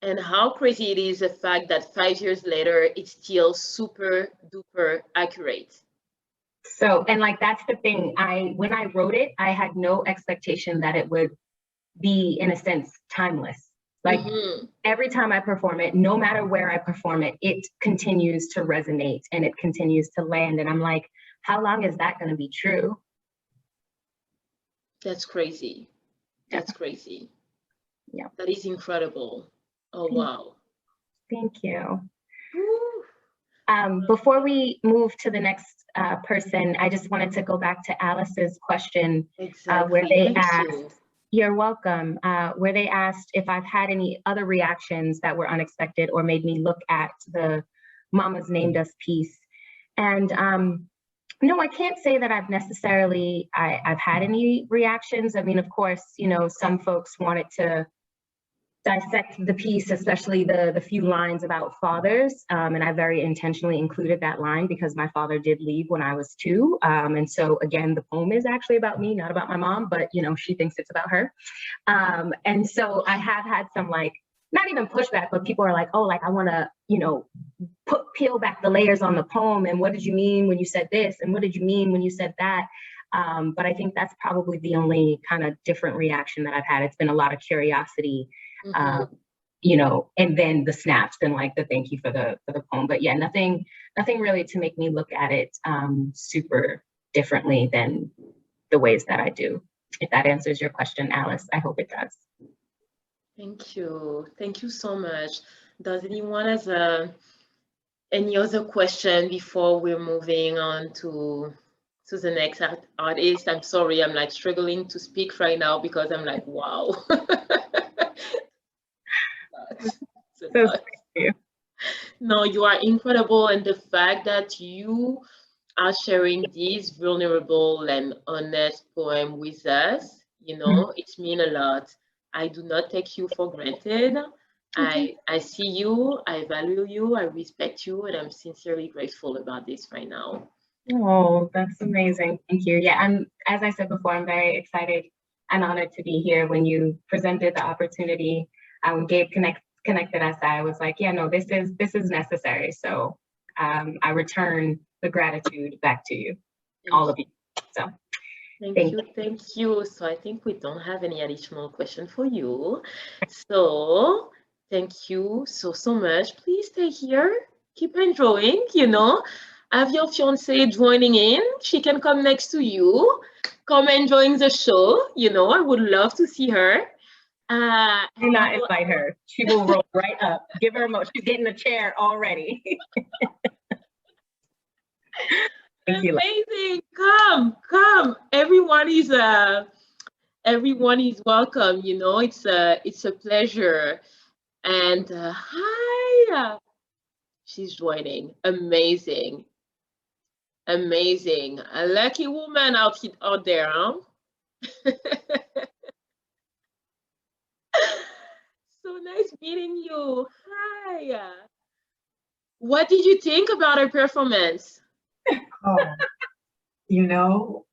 And how crazy it is the fact that 5 years later, it's still super duper accurate. So, and like, that's the thing. When I wrote it, I had no expectation that it would be, in a sense, timeless. Like Mhm. every time I perform it, no matter where I perform it, it continues to resonate and it continues to land. And I'm like, how long is that going to be true? That's crazy. That's crazy. Yeah. That is incredible. Oh, wow. Thank you. Woo. Before we move to the next person, I just wanted to go back to Alice's question where Exactly. they Thank asked, you. you're welcome, where they asked if I've had any other reactions that were unexpected or made me look at the Mama's Named Us piece. And no, I can't say that I've necessarily, I've had any reactions. I mean, of course, you know, some folks wanted to dissect the piece, especially the few lines about fathers. And I very intentionally included that line because my father did leave when I was 2. And so again, the poem is actually about me, not about my mom, but you know, she thinks it's about her. And so I have had some like, not even pushback, but people are like, oh, like I want to, you know, peel back the layers on the poem. And what did you mean when you said this? And what did you mean when you said that? But I think that's probably the only kind of different reaction that I've had. It's been a lot of curiosity. You know, and then the snaps and like the thank you for the poem. But yeah, nothing really to make me look at it super differently than the ways that I do. If that answers your question, Alice, I hope it does. Thank you. Thank you so much. Does anyone have any other question before we're moving on to the next artist? I'm sorry, I'm like struggling to speak right now because I'm like, wow. So thank you. No, you are incredible. And the fact that you are sharing this vulnerable and honest poem with us, you know, it means a lot. I do not take you for granted. I see you, I value you, I respect you, and I'm sincerely grateful about this right now. Oh, that's amazing. Thank you. Yeah, as I said before, I'm very excited and honored to be here. When you presented the opportunity, Gabe connected us, I was like, yeah, no, this is necessary. So I return the gratitude back to you, all of you. So Thank you. So I think we don't have any additional question for you. So thank you so much. Please stay here. Keep enjoying, you know. Have your fiance joining in. She can come next to you. Come enjoying the show. You know, I would love to see her. Do not invite her. She will roll right up. Give her a motion. She's getting a chair already. Thank you. Amazing. Come. Everyone is welcome. You know, it's a pleasure. And hi. She's joining. Amazing. A lucky woman out there, huh? So nice meeting you. Hi. What did you think about her performance? Oh, you know,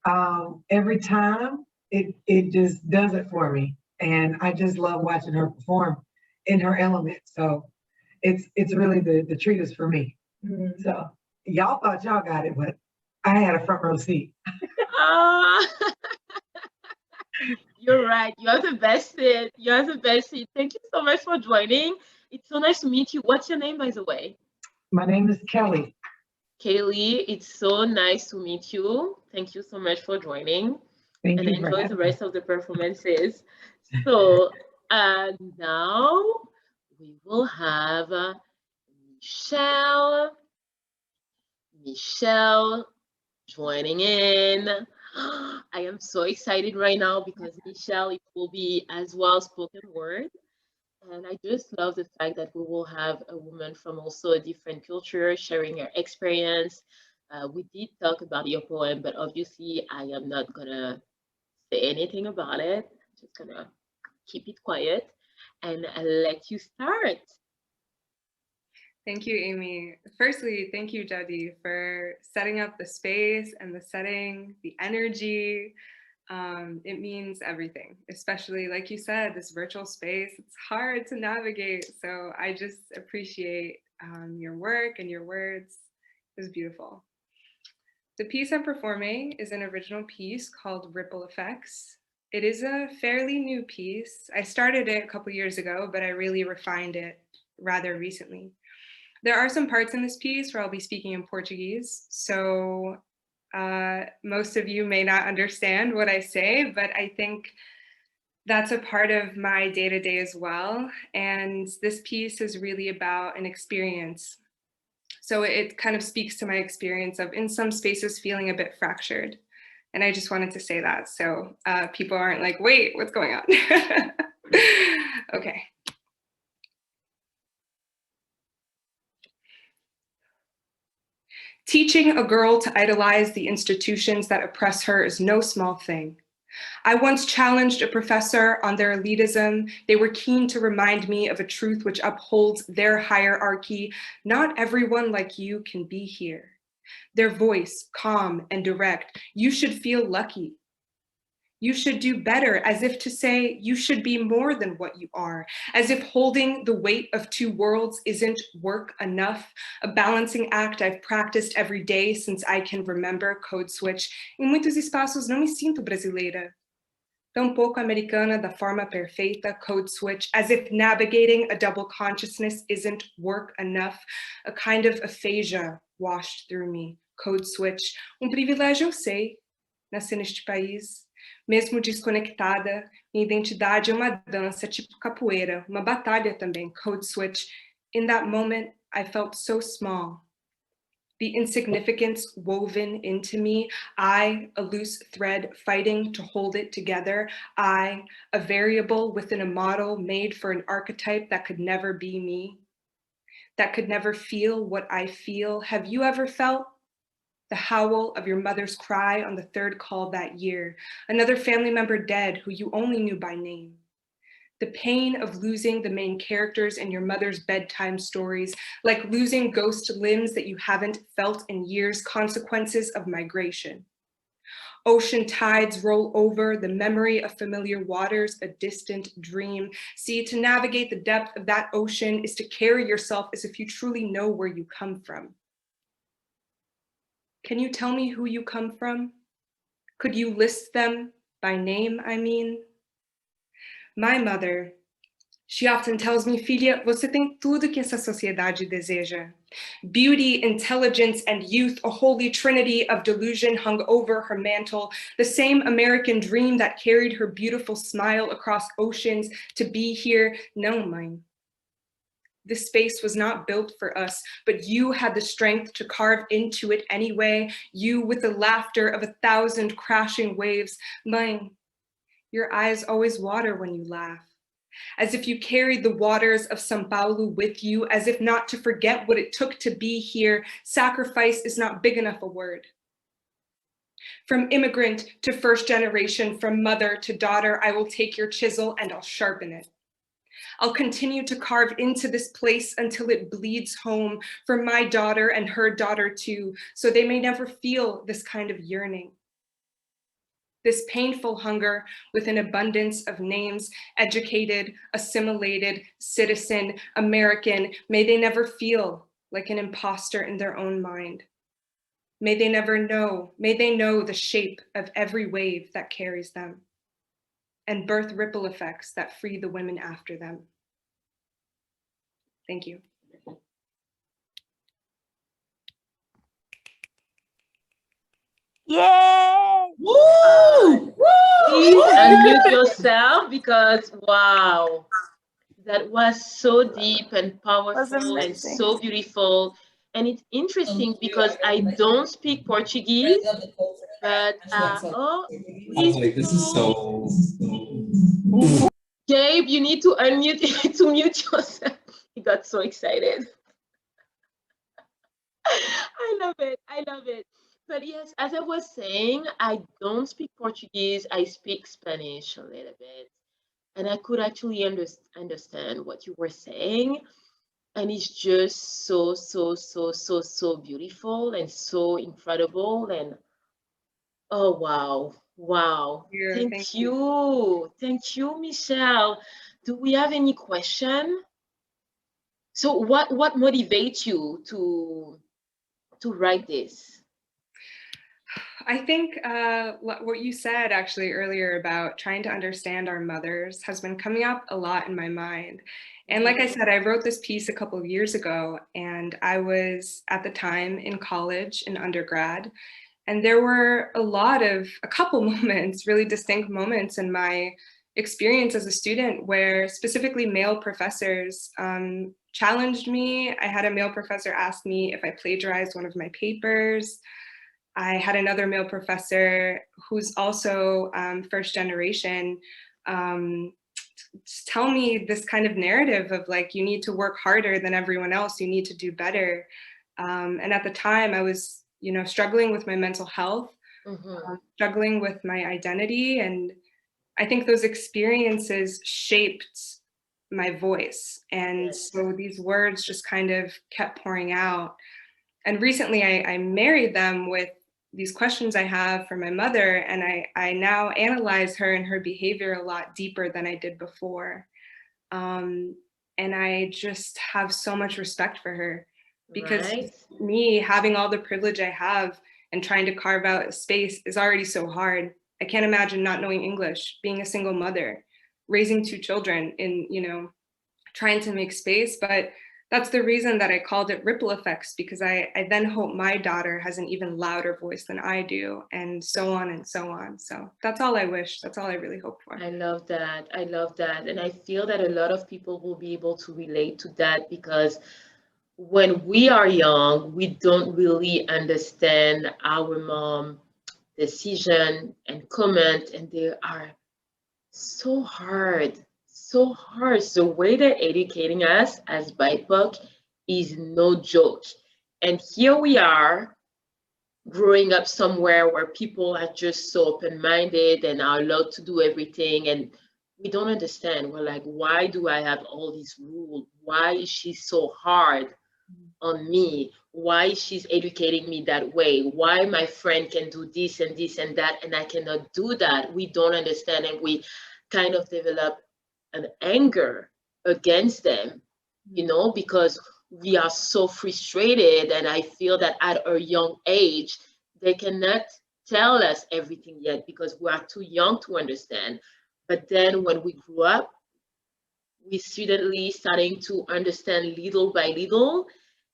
every time it just does it for me. And I just love watching her perform in her element. So it's really the treatise for me. Mm-hmm. So y'all thought y'all got it, but I had a front row seat. You're right. You're the best seat. You're the best seat. Thank you so much for joining. It's so nice to meet you. What's your name, by the way? My name is Kelly. Kaylee, it's so nice to meet you. Thank you so much for joining. Thank you. And enjoy the rest of the performances. So now we will have Michelle joining in. I am so excited right now because Michelle, it will be as well spoken word. And I just love the fact that we will have a woman from also a different culture sharing her experience. We did talk about your poem, but obviously I am not gonna say anything about it. I'm just gonna keep it quiet and let you start. Thank you, Amy. Firstly, thank you, Jadi, for setting up the space and the setting, the energy. It means everything, especially like you said, this virtual space, it's hard to navigate. So I just appreciate your work and your words. It was beautiful. The piece I'm performing is an original piece called Ripple Effects. It is a fairly new piece. I started it a couple years ago, but I really refined it rather recently. There are some parts in this piece where I'll be speaking in Portuguese, so most of you may not understand what I say, but I think that's a part of my day-to-day as well. And this piece is really about an experience. So it kind of speaks to my experience of, in some spaces, feeling a bit fractured. And I just wanted to say that so people aren't like, wait, what's going on? Okay. Teaching a girl to idolize the institutions that oppress her is no small thing. I once challenged a professor on their elitism. They were keen to remind me of a truth which upholds their hierarchy. Not everyone like you can be here. Their voice, calm and direct. You should feel lucky. You should do better, as if to say you should be more than what you are, as if holding the weight of two worlds isn't work enough, a balancing act I've practiced every day since I can remember. Code switch. Em muitos espaços não me sinto brasileira. Tampouco americana da forma perfeita. Code switch. As if navigating a double consciousness isn't work enough, a kind of aphasia washed through me. Code switch. Privilégio eu sei, nasci neste país. Mesmo desconectada, minha identidade é uma dança, tipo capoeira, uma batalha também. Code switch. In that moment, I felt so small. The insignificance woven into me, I, a loose thread fighting to hold it together, I, a variable within a model made for an archetype that could never be me, that could never feel what I feel. Have you ever felt the howl of your mother's cry on the third call that year, another family member dead who you only knew by name? The pain of losing the main characters in your mother's bedtime stories, like losing ghost limbs that you haven't felt in years, consequences of migration. Ocean tides roll over, the memory of familiar waters, a distant dream. See, to navigate the depth of that ocean is to carry yourself as if you truly know where you come from. Can you tell me who you come from? Could you list them by name, I mean? My mother, she often tells me, filha, você tem tudo que essa sociedade deseja. Beauty, intelligence, and youth, a holy trinity of delusion hung over her mantle, the same American dream that carried her beautiful smile across oceans to be here. No, mine. This space was not built for us, but you had the strength to carve into it anyway, you with the laughter of 1,000 crashing waves. Mine, your eyes always water when you laugh, as if you carried the waters of São Paulo with you, as if not to forget what it took to be here. Sacrifice is not big enough a word. From immigrant to first generation, from mother to daughter, I will take your chisel and I'll sharpen it. I'll continue to carve into this place until it bleeds home for my daughter and her daughter too, so they may never feel this kind of yearning. This painful hunger with an abundance of names, educated, assimilated, citizen, American, may they never feel like an imposter in their own mind. May they know the shape of every wave that carries them, and birth ripple effects that free the women after them. Thank you. Yay! Woo! Please unmute yourself because wow, that was so deep and powerful and so beautiful. And it's interesting because I don't speak Portuguese, but please, this is so. Gabe, you need to unmute to mute yourself. He got so excited. I love it. I love it. But yes, as I was saying, I don't speak Portuguese. I speak Spanish a little bit. And I could actually understand what you were saying. And it's just so beautiful and so incredible. And oh, wow. Wow. Yeah, Thank you. Thank you, Michelle. Do we have any question? So what motivates you to write this? I think what you said actually earlier about trying to understand our mothers has been coming up a lot in my mind. And like I said, I wrote this piece a couple of years ago, and I was at the time in college, in undergrad, and there were a couple moments, really distinct moments in my experience as a student where specifically male professors challenged me. I had a male professor ask me if I plagiarized one of my papers. I had another male professor who's also first generation tell me this kind of narrative of like, you need to work harder than everyone else, you need to do better. And at the time I was, struggling with my mental health, struggling with my identity. And I think those experiences shaped my voice. And so these words just kind of kept pouring out. And recently I married them with these questions I have for my mother, and I now analyze her and her behavior a lot deeper than I did before. And I just have so much respect for her, because me having all the privilege I have and trying to carve out a space is already so hard. I can't imagine not knowing English, being a single mother, raising two children in, trying to make space. But that's the reason that I called it ripple effects, because I then hope my daughter has an even louder voice than I do, and so on and so on. So that's all I wish. That's all I really hope for. I love that. I love that. And I feel that a lot of people will be able to relate to that, because when we are young, we don't really understand our mom decision and comment, and they are so hard. So hard. The way they're educating us as BIPOC is no joke. And here we are growing up somewhere where people are just so open-minded and are allowed to do everything. And we don't understand. We're like, why do I have all these rules? Why is she so hard on me? Why is she educating me that way? Why my friend can do this and this and that and I cannot do that? We don't understand, and we kind of develop an anger against them, because we are so frustrated. And I feel that at a young age, they cannot tell us everything yet because we are too young to understand. But then when we grew up, we suddenly starting to understand little by little.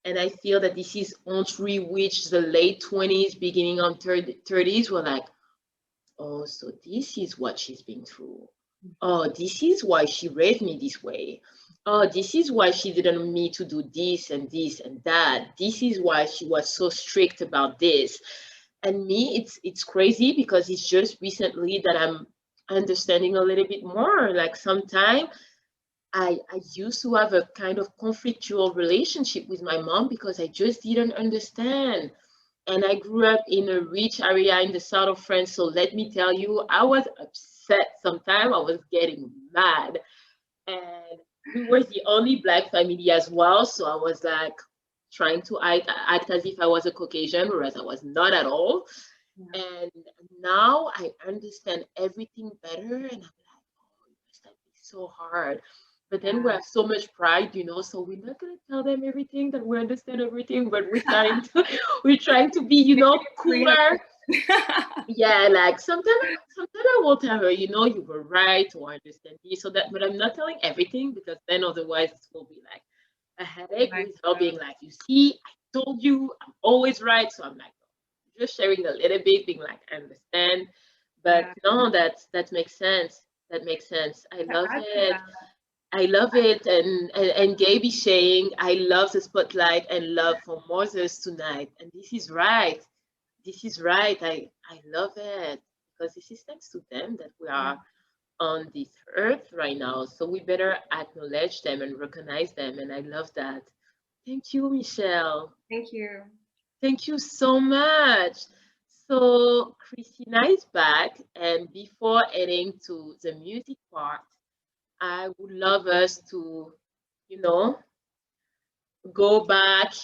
And I feel that this is once we reach the late 20s, beginning of 30s, we're like, oh, so this is what she's been through. Oh, this is why she raised me this way. Oh, this is why she didn't want me to do this and this and that. This is why she was so strict about this. And me, it's crazy because it's just recently that I'm understanding a little bit more. Like sometimes I used to have a kind of conflictual relationship with my mom because I just didn't understand. And I grew up in a rich area in the south of France. So let me tell you, I was upset sometimes. I was getting mad. And we were the only Black family as well. So I was like trying to act as if I was a Caucasian, whereas I was not at all. Yeah. And now I understand everything better. And I'm like, oh, it must have been so hard. But then we have so much pride, so we're not gonna tell them everything, that we understand everything, but we're trying to be, cooler. Yeah, like sometimes I will tell her, you were right, or I understand this, so that, but I'm not telling everything, because then otherwise it will be like a headache with her being like, you see, I told you, I'm always right. So I'm like, just sharing a little bit, being like, I understand. But no, that makes sense. That makes sense. I love it. I love it. And Gaby saying, I love the spotlight and love for mothers tonight. And this is right. This is right. I love it, because this is thanks to them that we are on this earth right now. So we better acknowledge them and recognize them. And I love that. Thank you, Michelle. Thank you. Thank you so much. So Christina is back. And before heading to the music part, I would love us to, go back,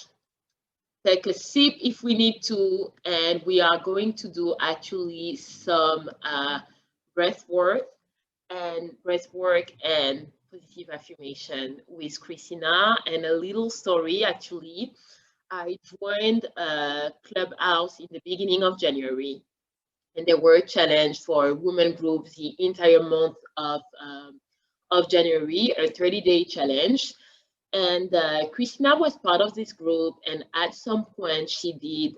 take a sip if we need to, and we are going to do actually some breath work and positive affirmation with Christina. And a little story, actually. I joined a clubhouse in the beginning of January. And there were a challenge for women groups the entire month of January, a 30-day challenge. And Christina was part of this group, and at some point she did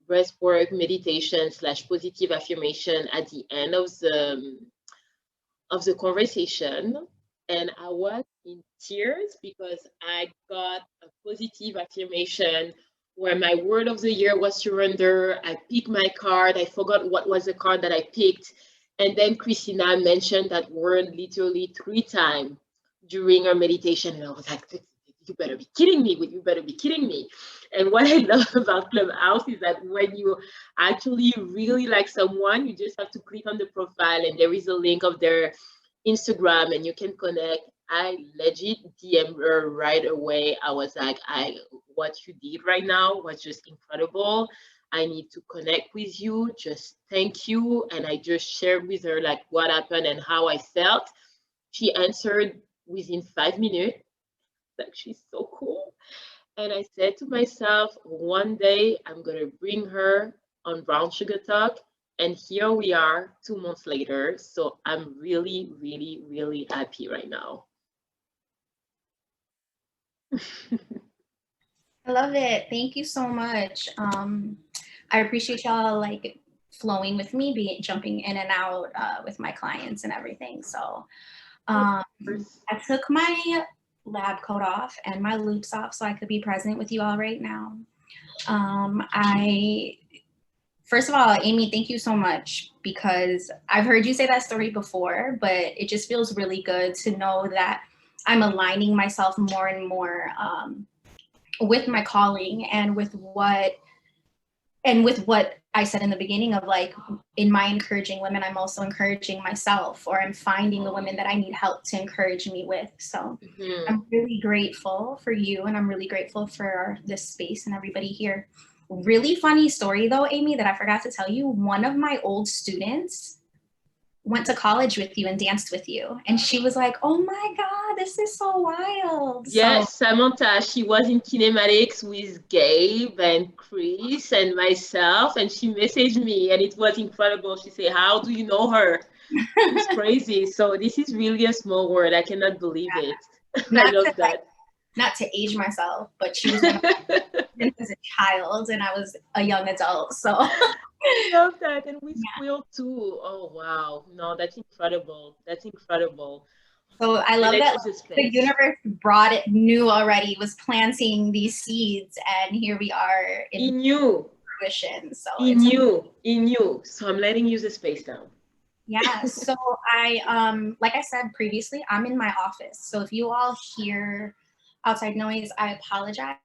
breath work, meditation / positive affirmation at the end of the conversation. And I was in tears because I got a positive affirmation where my word of the year was surrender. I picked my card. I forgot what was the card that I picked. And then Christina mentioned that word literally 3 times during our meditation. And I was like, you better be kidding me. You better be kidding me. And what I love about Clubhouse is that when you actually really like someone, you just have to click on the profile and there is a link of their Instagram and you can connect. I legit DM her right away. I was like, what you did right now was just incredible. I need to connect with you. Just thank you. And I just shared with her like what happened and how I felt. She answered within 5 minutes. Like, she's so cool. And I said to myself, one day I'm going to bring her on Brown Sugar Talk. And here we are 2 months later. So I'm really, really, really happy right now. I love it. Thank you so much. I appreciate y'all like flowing with me, jumping in and out with my clients and everything. So I took my lab coat off and my loops off so I could be present with you all right now. First of all, Amy, thank you so much, because I've heard you say that story before, but it just feels really good to know that I'm aligning myself more and more with my calling and with what I said in the beginning of like, in my encouraging women, I'm also encouraging myself, or I'm finding the women that I need help to encourage me with. So I'm really grateful for you, and I'm really grateful for this space and everybody here. Really funny story though, Amy, that I forgot to tell you. One of my old students went to college with you and danced with you. And she was like, oh my God, this is so wild. Yes, so, Samantha, she was in kinematics with Gabe and Cris and myself, and she messaged me and it was incredible. She said, how do you know her? It's crazy. So this is really a small world. I cannot believe it. I love that. Not to age myself, but she was one of my as a child and I was a young adult. So I love that. And we squeal too. Oh, wow. No, that's incredible. That's incredible. So I love that the universe knew already, was planting these seeds, and here we are in fruition. So in you. So I'm letting you the space now. Yeah. So I, like I said previously, I'm in my office. So if you all hear outside noise, I apologize.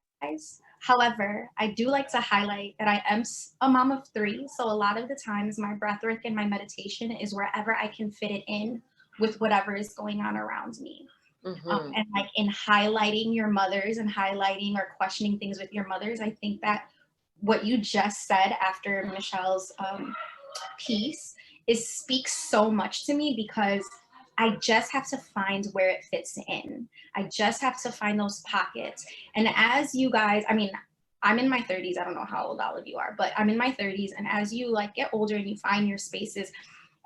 However, I do like to highlight that I am a mom of 3. So a lot of the times my breathwork and my meditation is wherever I can fit it in with whatever is going on around me. And like in highlighting your mothers and highlighting or questioning things with your mothers, I think that what you just said after Michelle's piece speaks so much to me, because I just have to find where it fits in. I just have to find those pockets. And as you guys, I mean, I'm in my 30s. I don't know how old all of you are, but I'm in my 30s. And as you like get older and you find your spaces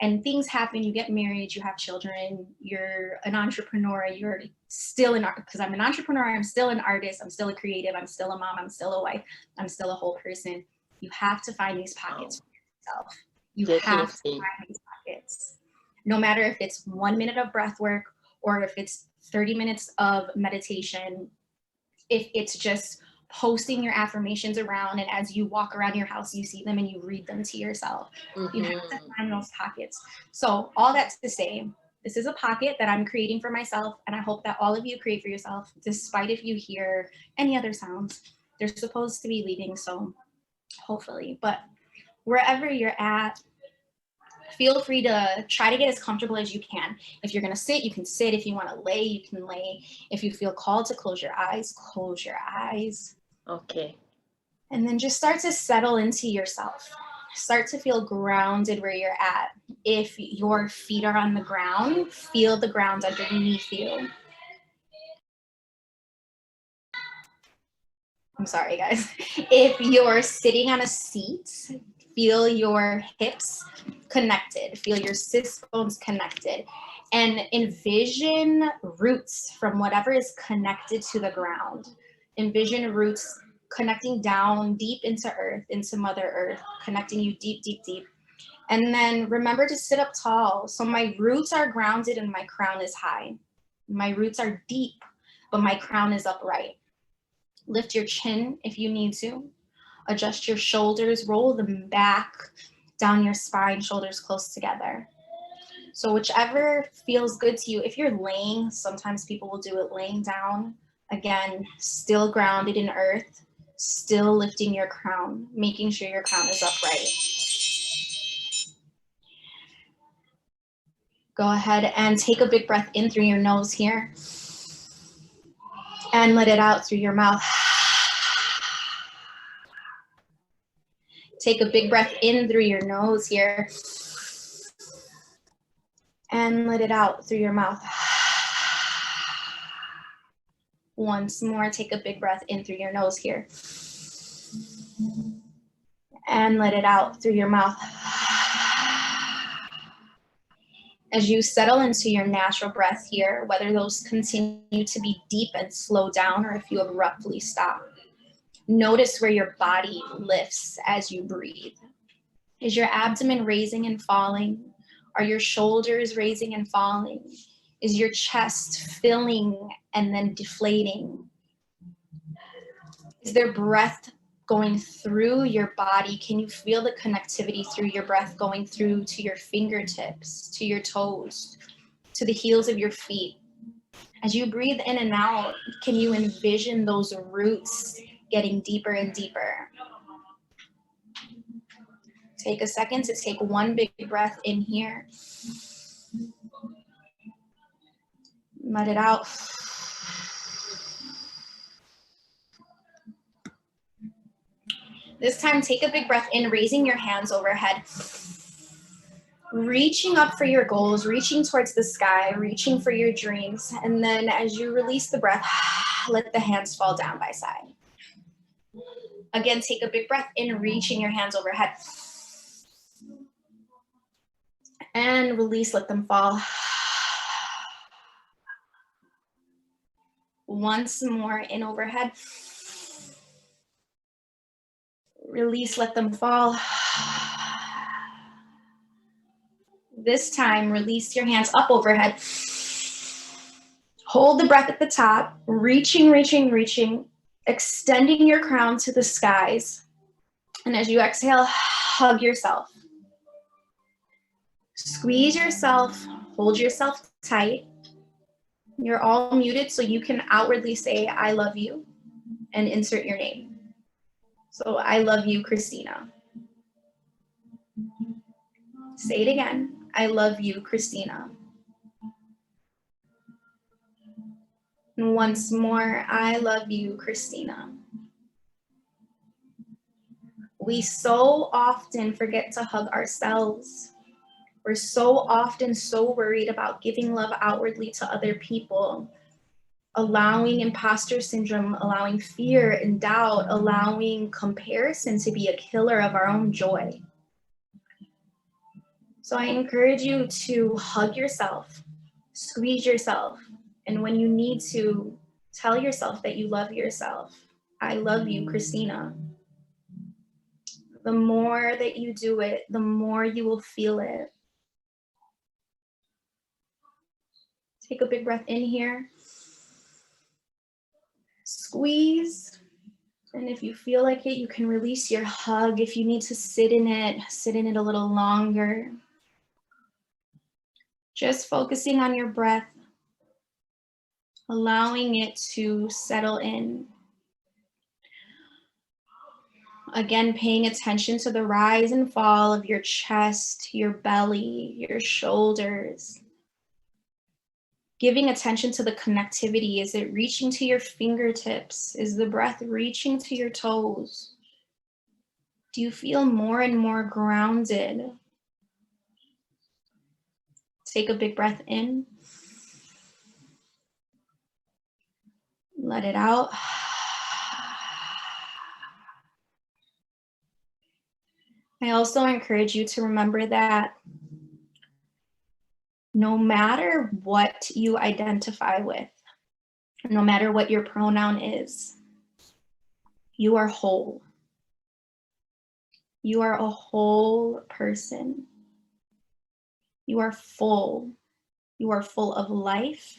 and things happen, you get married, you have children, you're an entrepreneur, you're still an art, because I'm an entrepreneur, I'm still an artist, I'm still a creative, I'm still a mom, I'm still a wife, I'm still a whole person. You have to find these pockets for yourself. You have to find these pockets. No matter if it's 1 minute of breath work or if it's 30 minutes of meditation, if it's just posting your affirmations around and as you walk around your house, you see them and you read them to yourself. You have to find those pockets. So all that's to say, this is a pocket that I'm creating for myself, and I hope that all of you create for yourself, despite if you hear any other sounds. They're supposed to be leaving, so hopefully. But wherever you're at, feel free to try to get as comfortable as you can. If you're going to sit, you can sit. If you want to lay, you can lay. If you feel called to close your eyes, close your eyes. Okay. And then just start to settle into yourself. Start to feel grounded where you're at. If your feet are on the ground, feel the ground underneath you. I'm sorry, guys. If you're sitting on a seat, feel your hips connected, feel your sits bones connected, and envision roots from whatever is connected to the ground. Envision roots connecting down deep into earth, into Mother Earth, connecting you deep, deep, deep. And then remember to sit up tall. So my roots are grounded and my crown is high. My roots are deep, but my crown is upright. Lift your chin if you need to. Adjust your shoulders, roll them back down your spine, shoulders close together. So whichever feels good to you. If you're laying, sometimes people will do it laying down. Again, still grounded in earth, still lifting your crown, making sure your crown is upright. Go ahead and take a big breath in through your nose here. And let it out through your mouth. Take a big breath in through your nose here. And let it out through your mouth. Once more, take a big breath in through your nose here. And let it out through your mouth. As you settle into your natural breath here, whether those continue to be deep and slow down or if you abruptly stop, notice where your body lifts as you breathe. Is your abdomen raising and falling? Are your shoulders raising and falling? Is your chest filling and then deflating? Is there breath going through your body? Can you feel the connectivity through your breath going through to your fingertips, to your toes, to the heels of your feet? As you breathe in and out, can you envision those roots getting deeper and deeper? Take a second to take one big breath in here. Let it out. This time, take a big breath in, raising your hands overhead. Reaching up for your goals, reaching towards the sky, reaching for your dreams. And then as you release the breath, let the hands fall down by side. Again, take a big breath in, reaching your hands overhead. And release, let them fall. Once more, in overhead. Release, let them fall. This time, release your hands up overhead. Hold the breath at the top, reaching, reaching, reaching, extending your crown to the skies. And as you exhale, hug yourself. Squeeze yourself, hold yourself tight. You're all muted, so you can outwardly say, I love you, and insert your name. So I love you, Christina. Say it again. I love you, Christina. And once more, I love you, Christina. We so often forget to hug ourselves. We're so often so worried about giving love outwardly to other people, allowing imposter syndrome, allowing fear and doubt, allowing comparison to be a killer of our own joy. So I encourage you to hug yourself, squeeze yourself, and when you need to, tell yourself that you love yourself. I love you, Christina. The more that you do it, the more you will feel it. Take a big breath in here. Squeeze. And if you feel like it, you can release your hug. If you need to sit in it a little longer. Just focusing on your breath, allowing it to settle in. Again, paying attention to the rise and fall of your chest, your belly, your shoulders. Giving attention to the connectivity. Is it reaching to your fingertips? Is the breath reaching to your toes? Do you feel more and more grounded? Take a big breath in. Let it out. I also encourage you to remember that no matter what you identify with, no matter what your pronoun is, you are whole. You are a whole person. You are full. You are full of life.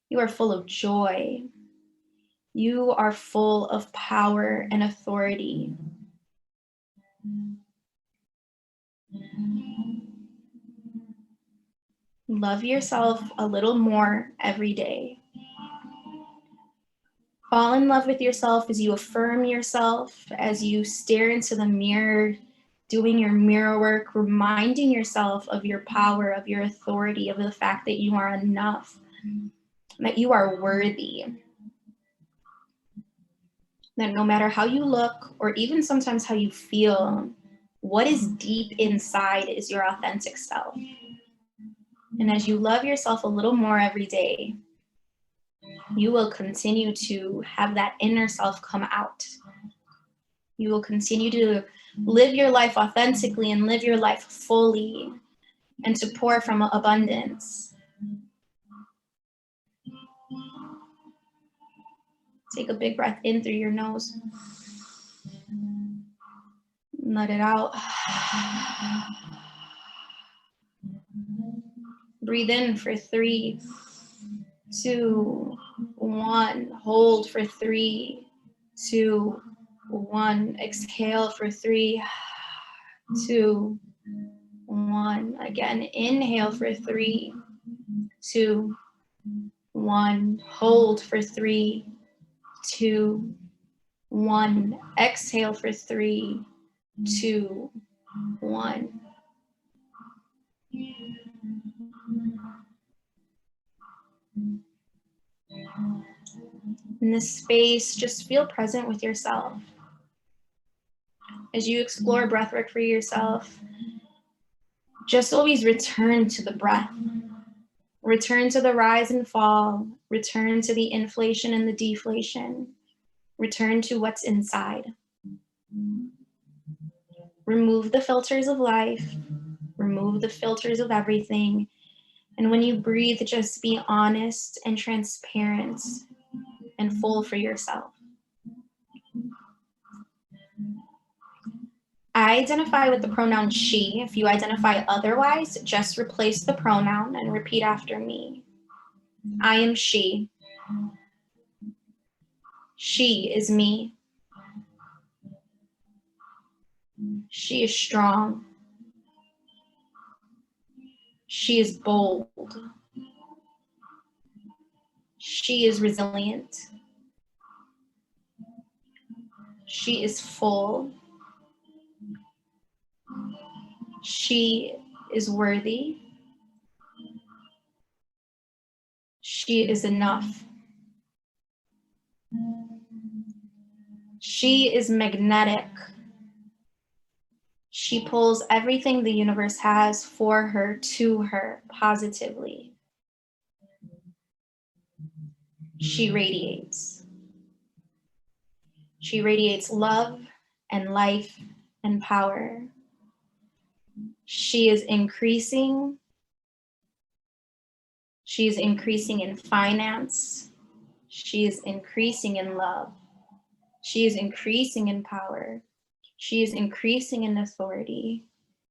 You are full of joy. You are full of power and authority. Love yourself a little more every day. Fall in love with yourself as you affirm yourself, as you stare into the mirror, doing your mirror work, reminding yourself of your power, of your authority, of the fact that you are enough, that you are worthy. That no matter how you look, or even sometimes how you feel, what is deep inside is your authentic self. And as you love yourself a little more every day, you will continue to have that inner self come out. You will continue to live your life authentically and live your life fully and to pour from abundance. Take a big breath in through your nose. Let it out. Breathe in for 3, 2, 1. Hold for 3, 2, 1. Exhale for 3, 2, 1. Again, inhale for 3, 2, 1. Hold for 3, 2, 1. Exhale for 3, 2, 1. In this space, just feel present with yourself. As you explore breathwork for yourself, just always return to the breath. Return to the rise and fall. Return to the inflation and the deflation. Return to what's inside. Remove the filters of life. Remove the filters of everything. And when you breathe, just be honest and transparent and full for yourself. I identify with the pronoun she. If you identify otherwise, just replace the pronoun and repeat after me. I am she. She is me. She is strong. She is bold. She is resilient. She is full. She is worthy. She is enough. She is magnetic. She pulls everything the universe has for her to her positively. She radiates. She radiates love and life and power. She is increasing. She is increasing in finance. She is increasing in love. She is increasing in power. She is increasing in authority.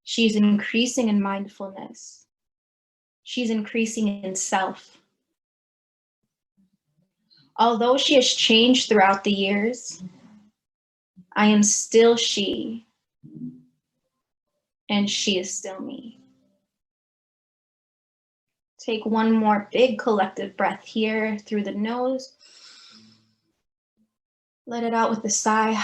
She's increasing in mindfulness. She's increasing in self. Although she has changed throughout the years, I am still she, and she is still me. Take one more big collective breath here through the nose. Let it out with a sigh.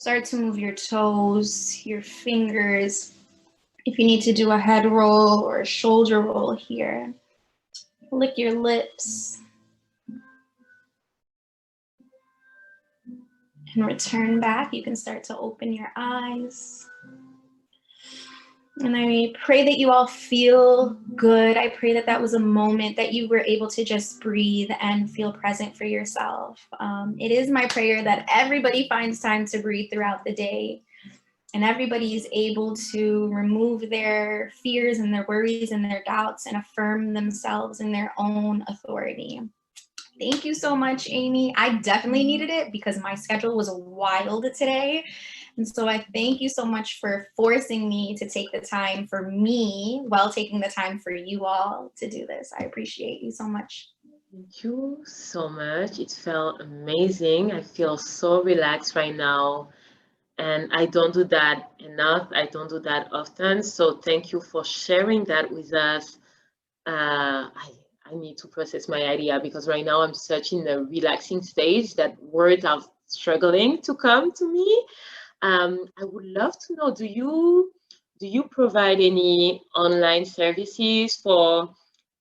Start to move your toes, your fingers. If you need to do a head roll or a shoulder roll here, lick your lips. And return back. You can start to open your eyes. And I pray that you all feel good. I pray that that was a moment that you were able to just breathe and feel present for yourself. It is my prayer that everybody finds time to breathe throughout the day, and everybody is able to remove their fears and their worries and their doubts and affirm themselves in their own authority. Thank you so much, Amy. I definitely needed it because my schedule was wild today. And so I thank you so much for forcing me to take the time for me while taking the time for you all to do this. I appreciate you so much. Thank you so much. It felt amazing. I feel so relaxed right now. And I don't do that enough. I don't do that often. So thank you for sharing that with us. I need to process my idea because right now I'm such in a relaxing stage that words are struggling to come to me. I would love to know, do you provide any online services for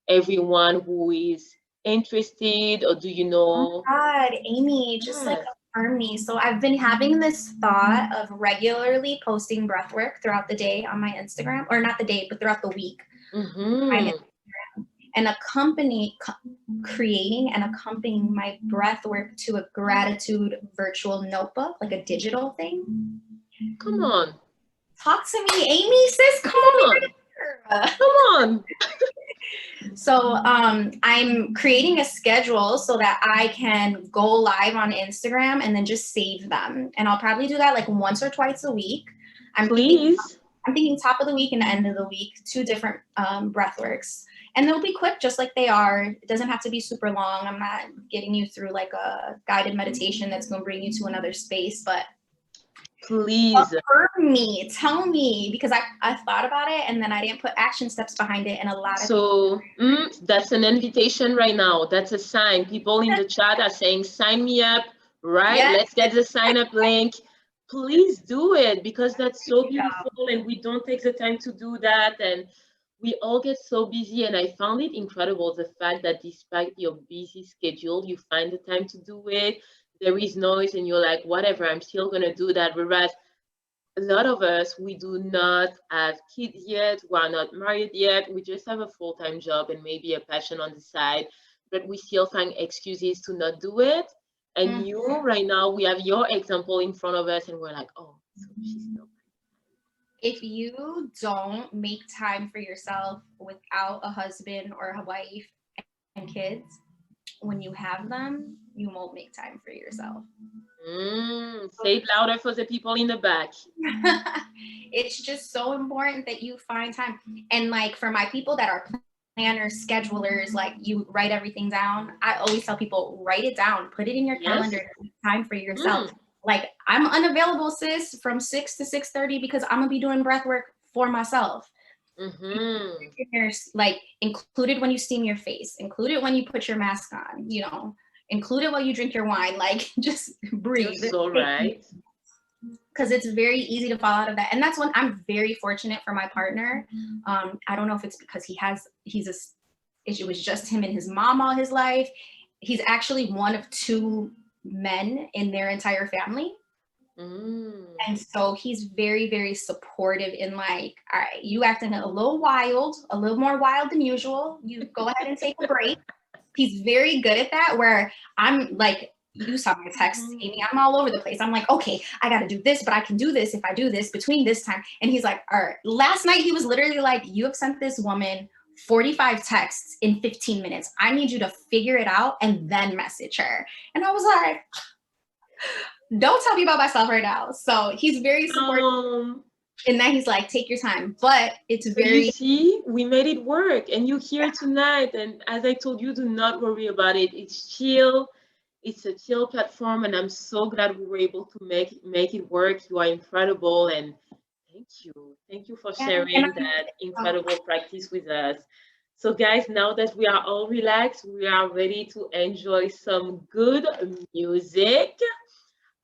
everyone who is interested, or do you Oh know? my God, Amy, just like Yes. affirm me. So I've been having this thought of regularly posting breath work throughout the day on my Instagram, or not the day, but throughout the week. Mm-hmm. And creating and accompanying my breath work to a gratitude virtual notebook, like a digital thing. Come on. Talk to me, Amy, sis, come on. Come on. So I'm creating a schedule so that I can go live on Instagram and then just save them. And I'll probably do that like once or twice a week. Please. I'm thinking top of the week and end of the week, 2 different breath works. And they'll be quick just like they are. It doesn't have to be super long. I'm not getting you through like a guided meditation that's going to bring you to another space, but please affirm me, tell me, because I thought about it and then I didn't put action steps behind it. And a lot of so that's an invitation right now. That's a sign. People in the chat are saying, sign me up, right? Yes. Let's get the sign up link. Please do it because that's so beautiful and we don't take the time to do that. And we all get so busy, and I found it incredible the fact that despite your busy schedule, you find the time to do it. There is noise and you're like, whatever, I'm still gonna do that. Whereas a lot of us, we do not have kids yet, we're not married yet, we just have a full-time job and maybe a passion on the side, but we still find excuses to not do it. And you, right now, we have your example in front of us and we're like, oh, so she's still. If you don't make time for yourself without a husband or a wife and kids, when you have them, you won't make time for yourself. Say it louder for the people in the back. It's just so important that you find time. And like for my people that are planners, schedulers, like you write everything down, I always tell people, write it down, put it in your calendar, time for yourself. Like I'm unavailable, sis, from 6 to 6:30 because I'm gonna be doing breath work for myself. Like included when you steam your face, included when you put your mask on, you know, included while you drink your wine, like just breathe. You're so right. Because it's very easy to fall out of that. And that's when I'm very fortunate for my partner. I don't know if it's because it was just him and his mom all his life. He's actually one of 2 men in their entire family. And so he's very, very supportive in like, all right, you acting a little more wild than usual. You go ahead and take a break. He's very good at that, where I'm like, you saw my text, Amy, I'm all over the place. I'm like, okay, I got to do this, but I can do this if I do this between this time. And he's like, all right, last night he was literally like, you have sent this woman 45 texts in 15 minutes. I need you to figure it out and then message her. And I was like, don't tell me about myself right now. So he's very supportive. And then he's like, take your time. But it's very... You see, we made it work. And you're here tonight. And as I told you, do not worry about it. It's chill. It's a chill platform. And I'm so glad we were able to make it work. You are incredible. And thank you. Thank you for sharing that incredible practice with us. So guys, now that we are all relaxed, we are ready to enjoy some good music.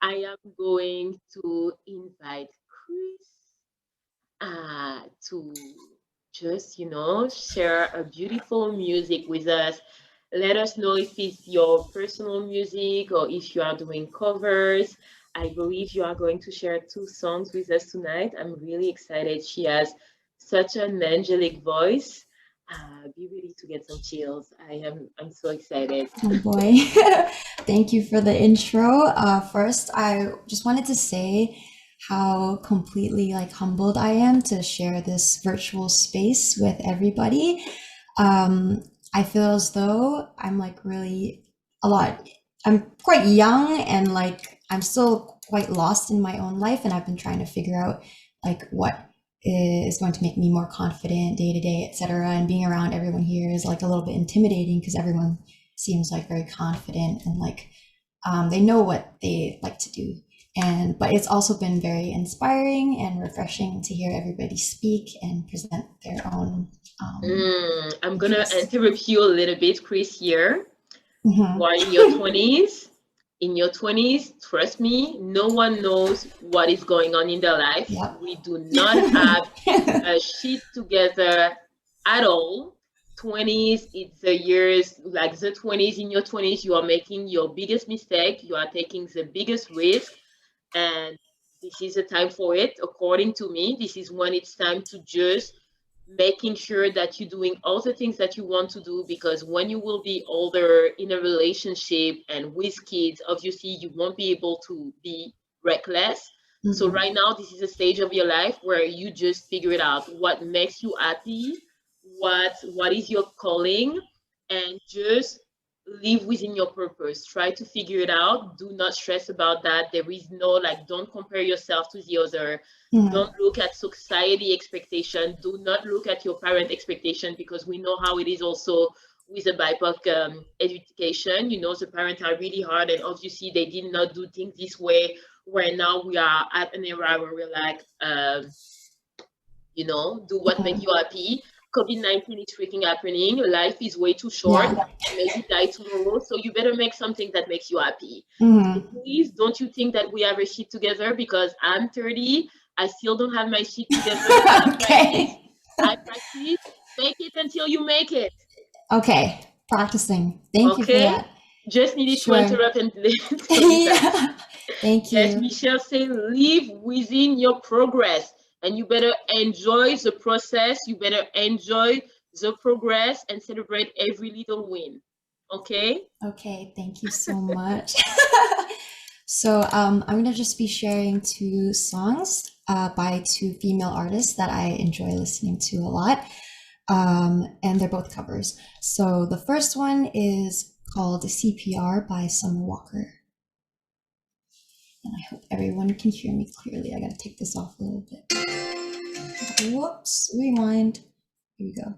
I am going to invite Cris to just, share a beautiful music with us. Let us know if it's your personal music or if you are doing covers. I believe you are going to share 2 songs with us tonight. I'm really excited. She has Such an angelic voice. Be ready to get some chills. I'm so excited. Oh boy. Thank you for the intro. First, I just wanted to say how completely like humbled I am to share this virtual space with everybody. I feel as though I'm like really I'm quite young and like I'm still quite lost in my own life, and I've been trying to figure out like what is going to make me more confident day to day, etc. And being around everyone here is like a little bit intimidating because everyone seems like very confident and like they know what they like to do. But it's also been very inspiring and refreshing to hear everybody speak and present their own. I'm gonna interrupt you a little bit, Cris, here. Mm-hmm. While in your 20s, trust me, no one knows what is going on in their life. Yep. We do not have a shit together at all. 20s, it's the years, like the 20s, in your 20s, you are making your biggest mistake. You are taking the biggest risk. And this is the time for it. According to me, this is when it's time to just making sure that you're doing all the things that you want to do, because when you will be older in a relationship and with kids, obviously you won't be able to be reckless. Mm-hmm. So right now, this is a stage of your life where you just figure it out, what makes you happy, what is your calling, and just live within your purpose. Try to figure it out. Do not stress about that. There is no, like, don't compare yourself to the other. Mm-hmm. Don't look at society expectation. Do not look at your parent expectation, because we know how it is also with the BIPOC education. You know, the parents are really hard, and obviously they did not do things this way, where now we are at an era where we're like, you know, do what makes you happy. COVID-19 is freaking happening. Life is way too short. Yeah. Maybe die tomorrow. So you better make something that makes you happy. Mm-hmm. So please, don't you think that we have a shit together? Because I'm 30. I still don't have my shit together. Okay. I practice. Make it until you make it. Okay. Practicing. Thank you for that. Just needed to interrupt and yeah. Thank you. Yes, Michelle say, live within your progress. And you better enjoy the process. You better enjoy the progress and celebrate every little win. Okay? Okay, thank you so much. So I'm going to just be sharing 2 songs by 2 female artists that I enjoy listening to a lot. And they're both covers. So the first one is called CPR by Summer Walker. And I hope everyone can hear me clearly. I gotta take this off a little bit. Whoops, rewind. Here we go.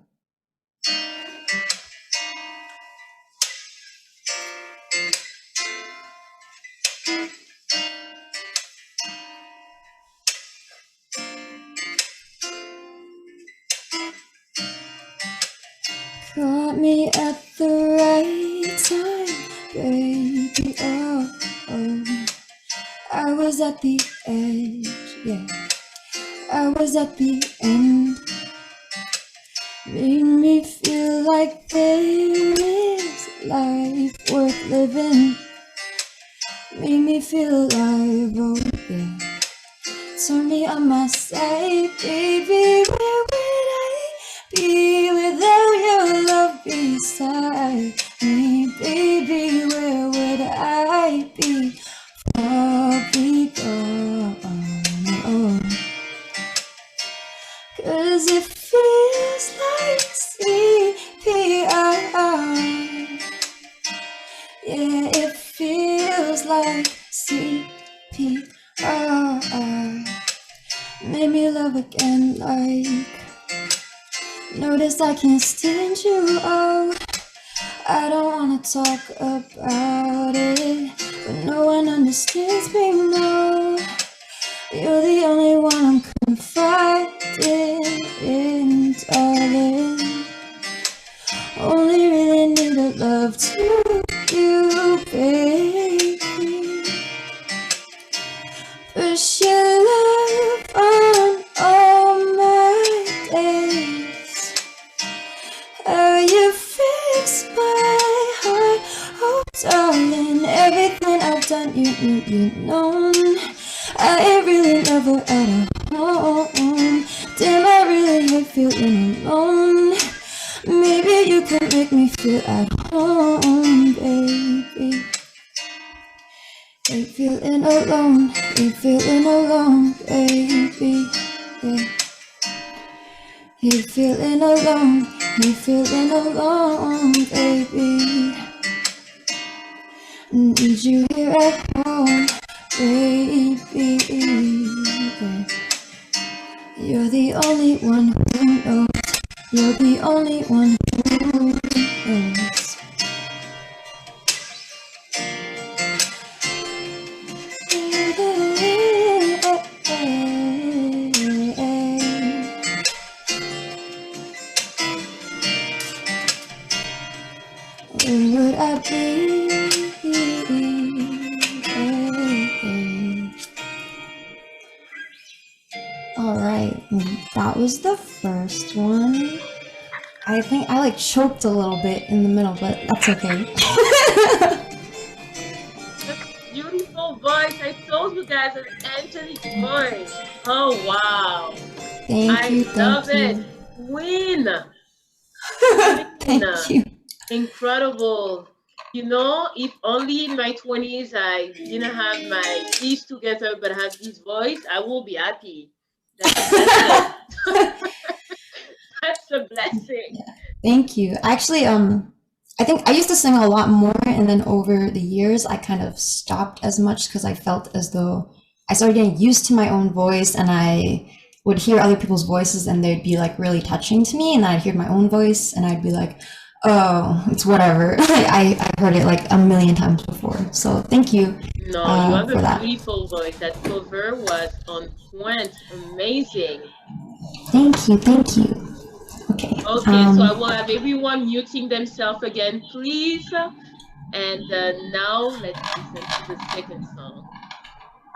Caught me at the right time, baby, oh, oh. I was at the edge, yeah. I was at the end. Made me feel like there is life worth living. Made me feel alive, oh yeah. Turn me on my side, baby. Where would I be without your love beside me, baby? Where would I be? Probably gone, oh. 'Cause it feels like CPR. Yeah, it feels like CPR. Made me love again, like notice I can't stand you out. I don't wanna talk about it, but no one understands me, no. You're the only one I'm confiding in, darling. Only really need a love to you, baby. Push your love on all my days. How you fix my heart, oh darling. Everything I've done, you know. I ain't really never at a home. Damn, I really hate feeling alone. Maybe you can make me feel at home, baby. Hate feeling alone, hate feeling alone, baby. Yeah. Hate feeling alone, hate feeling alone, baby. Need you here at home, baby. Yeah. You're the only one who knows. You're the only one who knows. Where would I be? All right, that was the first one. I think I like choked a little bit in the middle, but that's okay. Beautiful voice. I told you guys an angelic voice. Oh wow. Thank you. I love it. Queen. Thank you. Incredible. You know, if only in my 20s I didn't have my teeth together but have this voice, I will be happy. That's a blessing. That's a blessing. Yeah. Thank you. Actually, I think I used to sing a lot more, and then over the years, I kind of stopped as much because I felt as though I started getting used to my own voice, and I would hear other people's voices, and they'd be like really touching to me, and I'd hear my own voice, and I'd be like, oh, it's whatever. I've heard it like a million times before. So thank you. No, you have a beautiful voice. That cover was on point. Amazing. Thank you. Thank you. Okay. Okay, so I will have everyone muting themselves again, please. And now let's listen to the second song.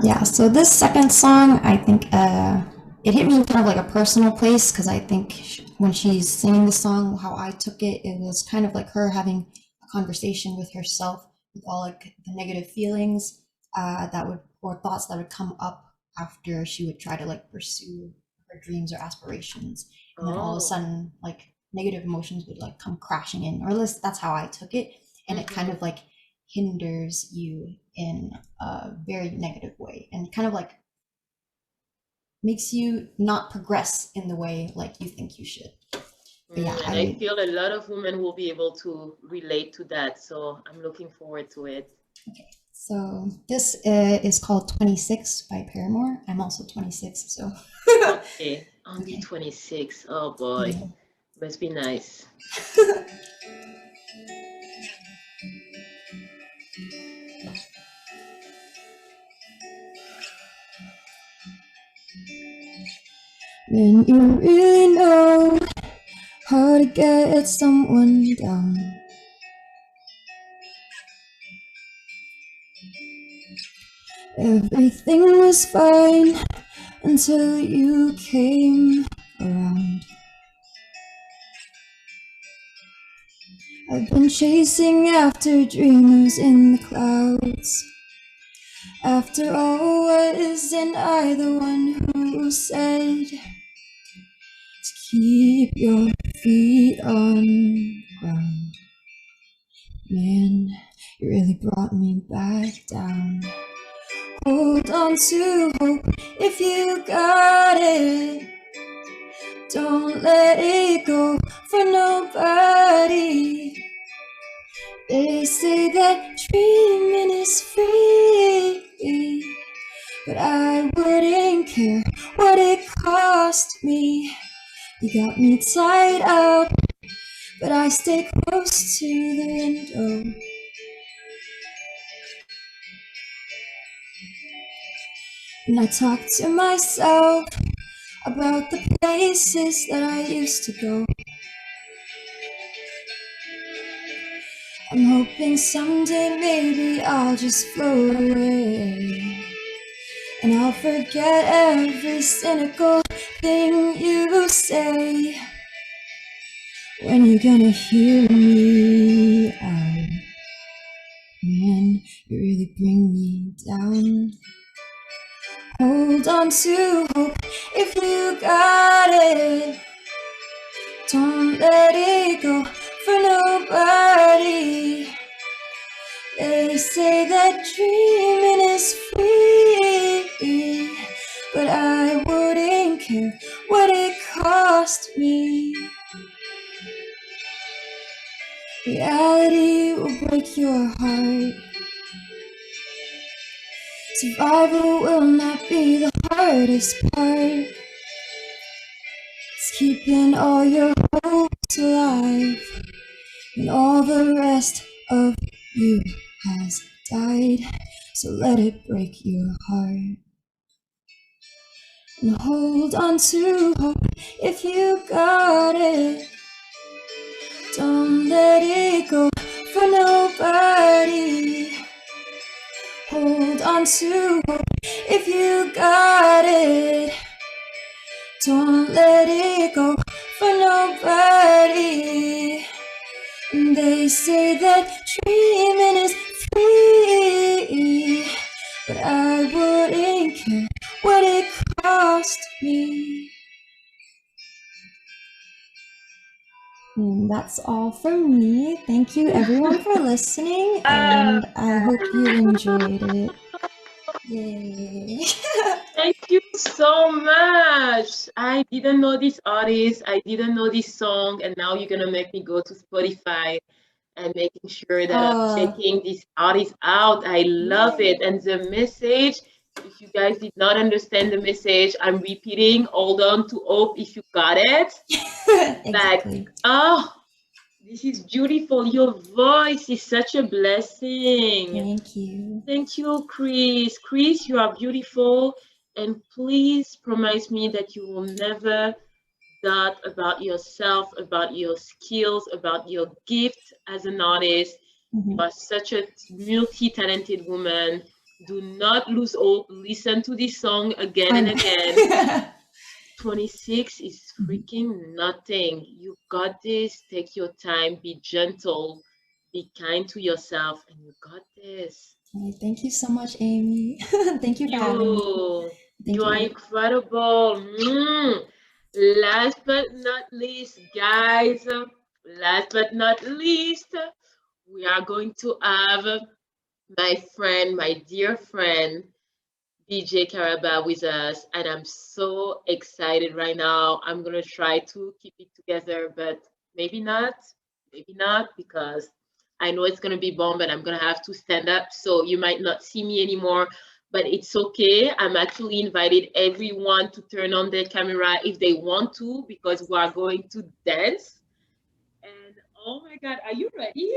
Yeah, so this second song, I think it hit me in kind of like a personal place, because I think when she's singing the song, how I took it, it was kind of like her having a conversation with herself with all like the negative feelings that would, or thoughts that would come up after she would try to like pursue her dreams or aspirations. And then all of a sudden, like negative emotions would like come crashing in, or at least that's how I took it. And it kind of like hinders you in a very negative way, and kind of like makes you not progress in the way like you think you should. But yeah, and I feel a lot of women will be able to relate to that, so I'm looking forward to it. Okay, so this is called 26 by Paramore. I'm also 26, so okay, only 26. Oh boy, yeah. Must be nice. When you really know how to get someone down, everything was fine until you came around. I've been chasing after dreamers in the clouds. After all, wasn't I the one who said to keep your feet on the ground? Man, you really brought me back down. Hold on to hope if you got it. Don't let it go for nobody. They say that dreaming is free, but I wouldn't care what it cost me. You got me tied up, but I stay close to the window. And I talk to myself about the places that I used to go. I'm hoping someday maybe I'll just float away, and I'll forget every cynical thing you say. When you're gonna hear me out, man, you really bring me down. Hold on to hope if you got it. Don't let it go for nobody. They say that dreaming is free, but I wouldn't care what it cost me. Reality will break your heart. Survival will not be the hardest part. It's keeping all your hopes alive, and all the rest of you has died. So let it break your heart. And hold on to hope if you got it. Don't let it go for nobody. Hold on to hope if you got it. Don't let it go for nobody. And they say that dreaming is free, but I wouldn't care what it cost me. And that's all from me. Thank you everyone for listening, and I hope you enjoyed it. Yay. Thank you so much. I didn't know this artist. I didn't know this song. And now you're going to make me go to Spotify and making sure that I'm checking this artist out. I love it. And the message, if you guys did not understand the message, I'm repeating, hold on to hope if you got it. Exactly. Like, oh, this is beautiful. Your voice is such a blessing. Thank you. Thank you, Cris. Cris, you are beautiful. And please promise me that you will never doubt about yourself, about your skills, about your gift as an artist. You are such a multi-talented woman. Do not lose hope. Listen to this song again and again. 26 is freaking nothing. You got this. Take your time. Be gentle. Be kind to yourself. And you got this. Thank you so much, Amy. Thank you for having me. You are incredible. Last but not least, guys, last but not least, we are going to have my friend, my dear friend, DJ Karaba with us, and I'm so excited right now. I'm gonna try to keep it together, but maybe not, because I know it's gonna be bomb, and I'm gonna have to stand up, so you might not see me anymore, but it's okay. I'm actually invited everyone to turn on their camera if they want to, because we are going to dance. And oh my God, are you ready?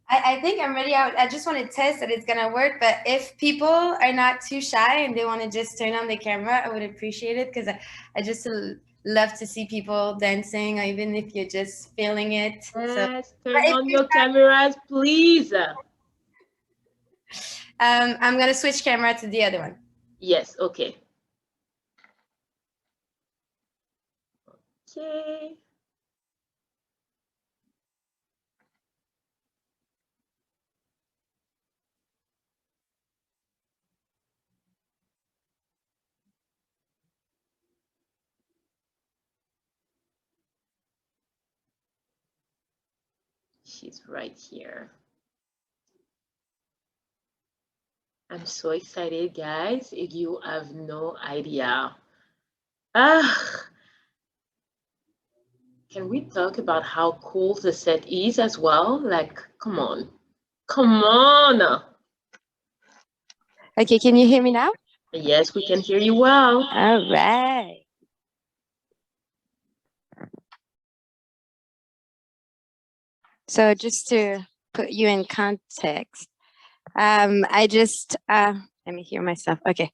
I think I'm ready. I just want to test that it's gonna work. But if people are not too shy and they want to just turn on the camera, I would appreciate it, because I just love to see people dancing, or even if you're just feeling it. Yes, turn on your cameras, please. I'm gonna switch camera to the other one. Yes, okay. Okay. She's right here. I'm so excited, guys. You have no idea. Can we talk about how cool the set is as well? Like, come on. Come on. Okay, can you hear me now? Yes, we can hear you well. All right. So just to put you in context, I just, let me hear myself. Okay.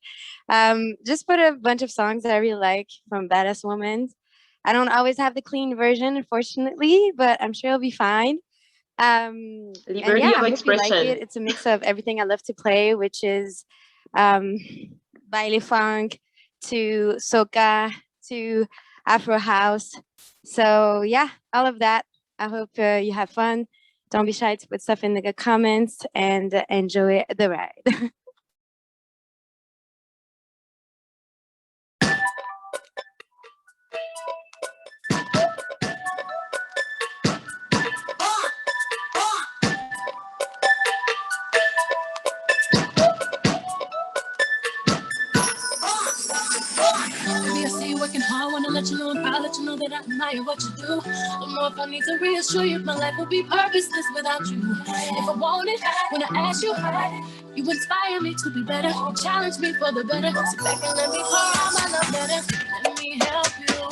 Just put a bunch of songs that I really like from Badass Woman. I don't always have the clean version, unfortunately, but I'm sure it'll be fine. Liberty of expression. Like it. It's a mix of everything I love to play, which is baile funk to soca to Afro house. So yeah, all of that. I hope you have fun. Don't be shy to put stuff in the comments, and enjoy the ride. that I admire what you do. The more if I need to reassure you, my life would be purposeless without you. If I want it, when I ask you, you inspire me to be better. You challenge me for the better. Sit back and let me pour out my love letter. Let me help you.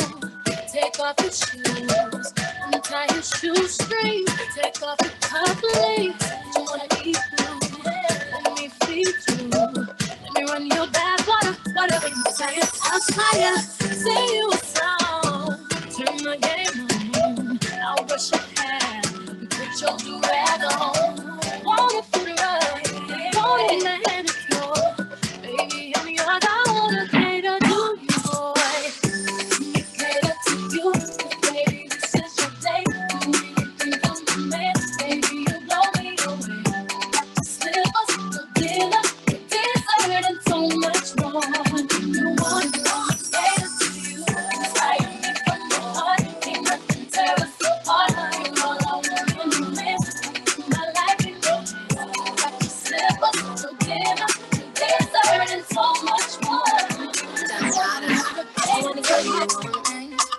Take off your shoes. Untie your shoestrings. Take off your cufflinks. You wanna eat through. Let me feed you. Let me run your bath water. Whatever you say, I'll try. Say you a song. Turn my game on. I'll brush your hair. You put your do-rag on. Wanna put it right. Want it in my manicure. Baby, I'm yours. I wanna cater to you, boy. Cater to you. Baby, this is your day. You make it think I'm the man. Baby, you blow me away. Slippers, the dealer, dessert, and so much more. You want it all. Cater to you. Inspire me from the heart. Ain't nothing tear us apart. You're all I want in the man. My life in your hands. Got your slippers, your dinner, dessert, and so much more. I wanna tell you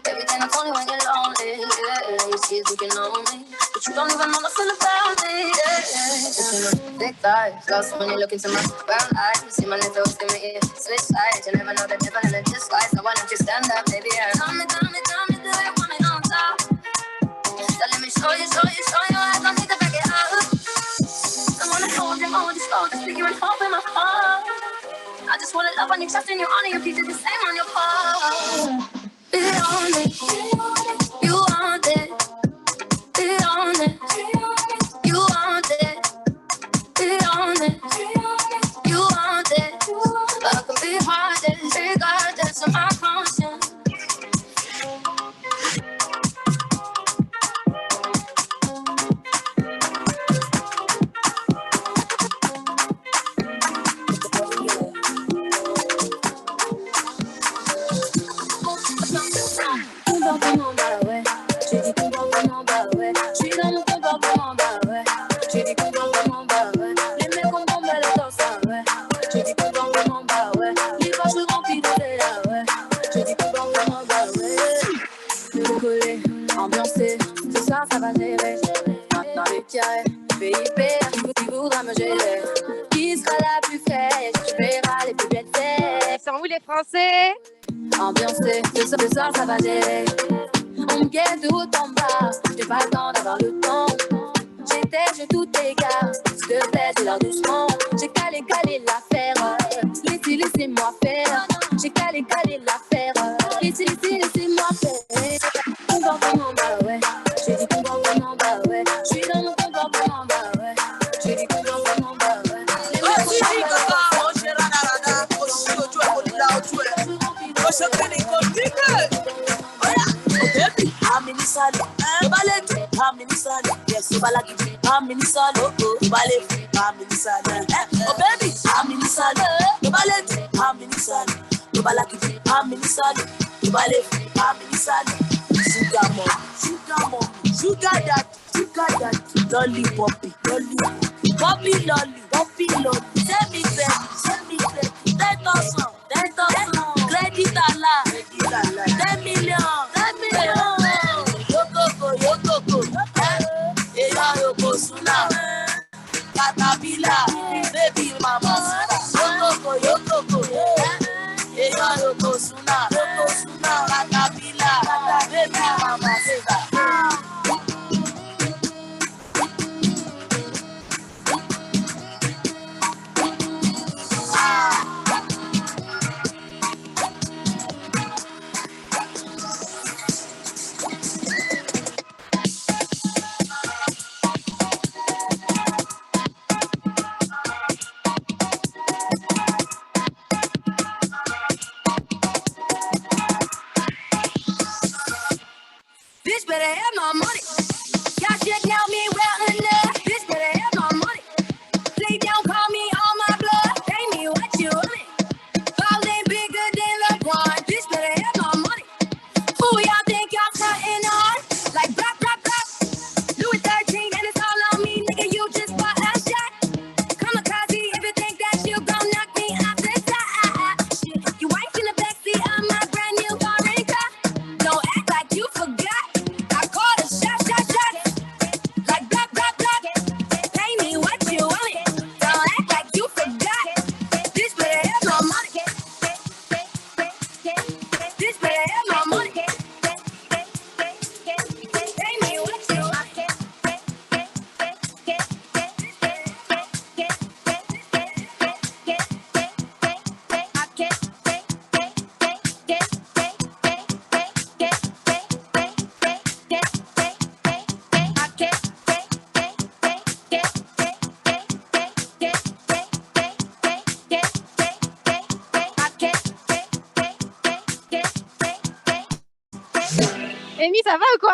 everything I told you when you're lonely. Yeah, you see it's looking on me, but you don't even know nothing about me. Yeah, thick thighs, lost when you look into my brown eyes. You see my little in my ear, switch sides. You never know the difference in the disguise. So why don't you stand up, baby? Yeah. Tell me, do you want me on top? So let me show you. I don't need to back it up. I wanna hold you slow, just figure and hope in my heart. I just wanna love on you, trust in you, honor your pieces, the same on your part. Be on it, you want it. Be on it, you want it. Be on it, you want it. But I can be heartless, regardless of my conscience. Comportement bah ouais, j'ai dit comportement bah ouais, j'suis dans mon comportement bah ouais, j'ai dit comportement bah ouais, les mecs ont bombé la torse ouais, j'ai dit comportement bah ouais, les vaches le remplis de lait ouais, j'ai dit comportement bah ouais, me coller, ambiancer, ce soir ça va gérer, maintenant les carrés, BIP, qui voudra me gérer, qui sera la plus fraîche, tu verras les plus belles fêtes. Sont où les Français? Ambiancé, ce soir ça va gérer. On me guette de haut en bas, j'ai pas le temps d'avoir le temps. J'ai tout égaré, s'il te plaît, j'ai l'air doucement. J'ai calé l'affaire, laissez-moi faire. J'ai calé l'affaire, laissez-moi faire. Comportement bah ouais, j'ai dit comportement bah ouais. J'suis dans mon comportement bah ouais, j'ai dit comportement bah ouais. Sugar that, lolly, poppy lolly, send me baby, 10,000, credit Allah, 10 million, yokoko, yoko suna, caterpillar, baby mama, yokoko, yoko suna, caterpillar, baby mama. Amy, ça va ou quoi?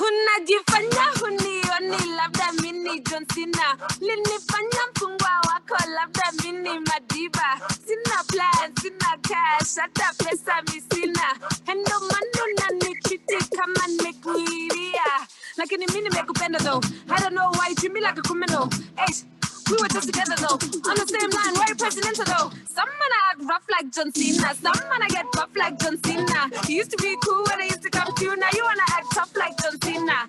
Unajifanya hunioni, labda mini John Cena. Linifanya mpungwa wako, labda mini Madiba. Sina plan, sina cash, hata pesa misina. Endo manu na nichiti kama nikuiria. Lakini mini nimekupenda though. I don't know why you treat me like a criminal. Hey, we were just together though. On the same line, why you presidential though? Some man I act rough like John Cena. Some man I get rough like John Cena. You used to be cool when I used to come to you. Now you wanna act tough like John Cena.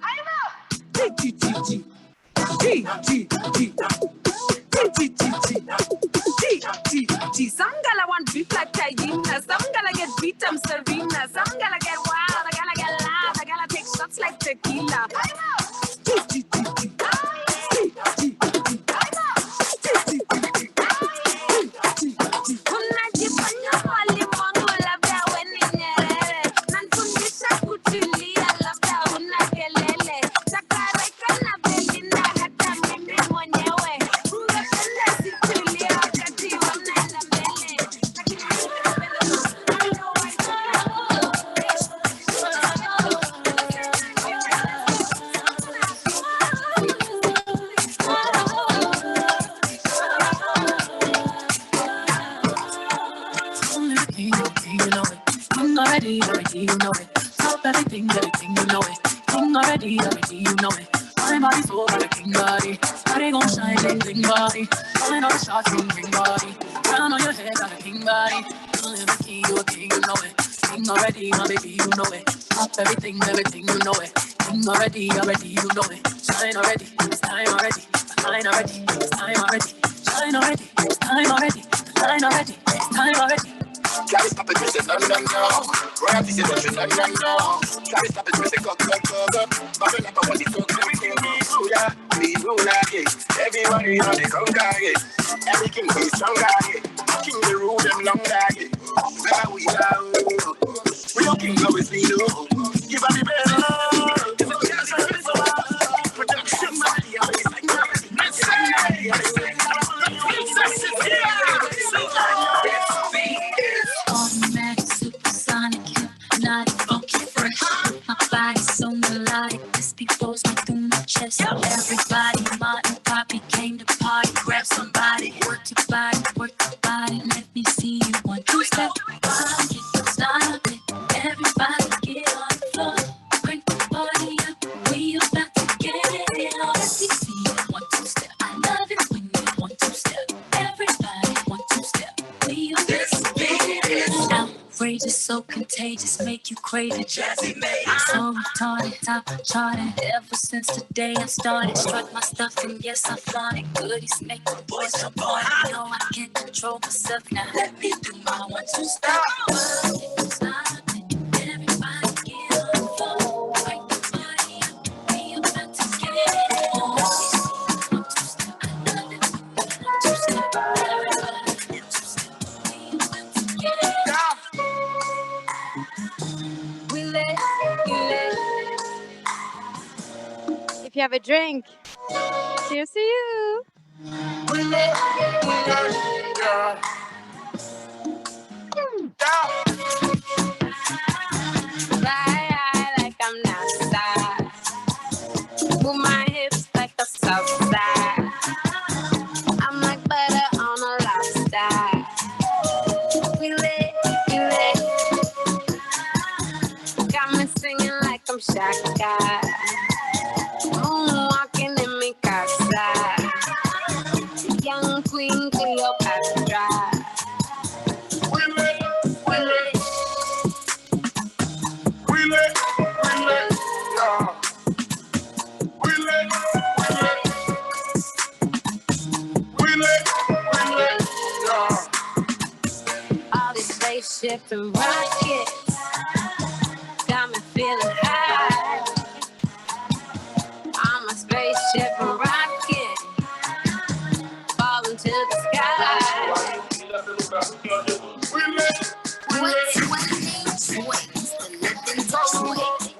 Some gala want beef like Taina. Some gala get beat, I'm Serena. Some gala get wild, I gala get loud. I gala take shots like tequila. Already, you know it. Top everything, you know it. King already, you know it. My body's full of a king body. Body gon' shine, bling body. Calling all the shots, ring body. Crown on your head, got a king body. Calling the king, you a king, you know it. King already, my baby, you know it. Top everything, you know it. King already, you know it. Shine already, it's time already. Shine already, it's time already. Shine already, it's time already. Shine already, it's time already. Carry stop it, Chris, no. Royalty say don't you no. Carry stop it, Chris, go. Bubble up on the talk, ruler, be ruler, yeah. Everybody on the conquer, yeah. Every king be stronger, yeah. King the rule them longer, yeah. Never we are, we don't king always be no. Give up the bell, give up the bell, production money, always like Automatic, supersonic, hypnotic, funky fresh. My body's so melodic, this beat flows right through my chest. Everybody, Martin, Poppy came to party. Grab somebody, work your body, let me see you 1, 2 step. Stop it, everybody get on the floor. Crank the party up, we about to get it on. Let me see you 1, 2 step. I love it when you 1, 2 step. Everybody 1, 2 step. We are this outrageous, so contagious, make you crave it. Jazzy made so retarded, top charted. Ever since the day I started, struck my stuff and yes I flaunt it. Goodies make the boys jump on it. You know I can't control myself now. Let me do my 1, 2 step. Stop it, everybody get on the floor. Break the body up, we about to get it on. 1, 2 step, I love it. 1, 2 step, everybody 1, 2 step, we about to get it on. If you have a drink, cheers to you. Fly like I'm not side. Move my hips like a south side. I'm like butter on a lobster. We lit. Got me singing like I'm Shaka. Moonwalking in me casa. Young Queen Cleopatra. We lit. spaceship to rocket. Got me feeling high. I'm a spaceship rocket. Falling to the sky.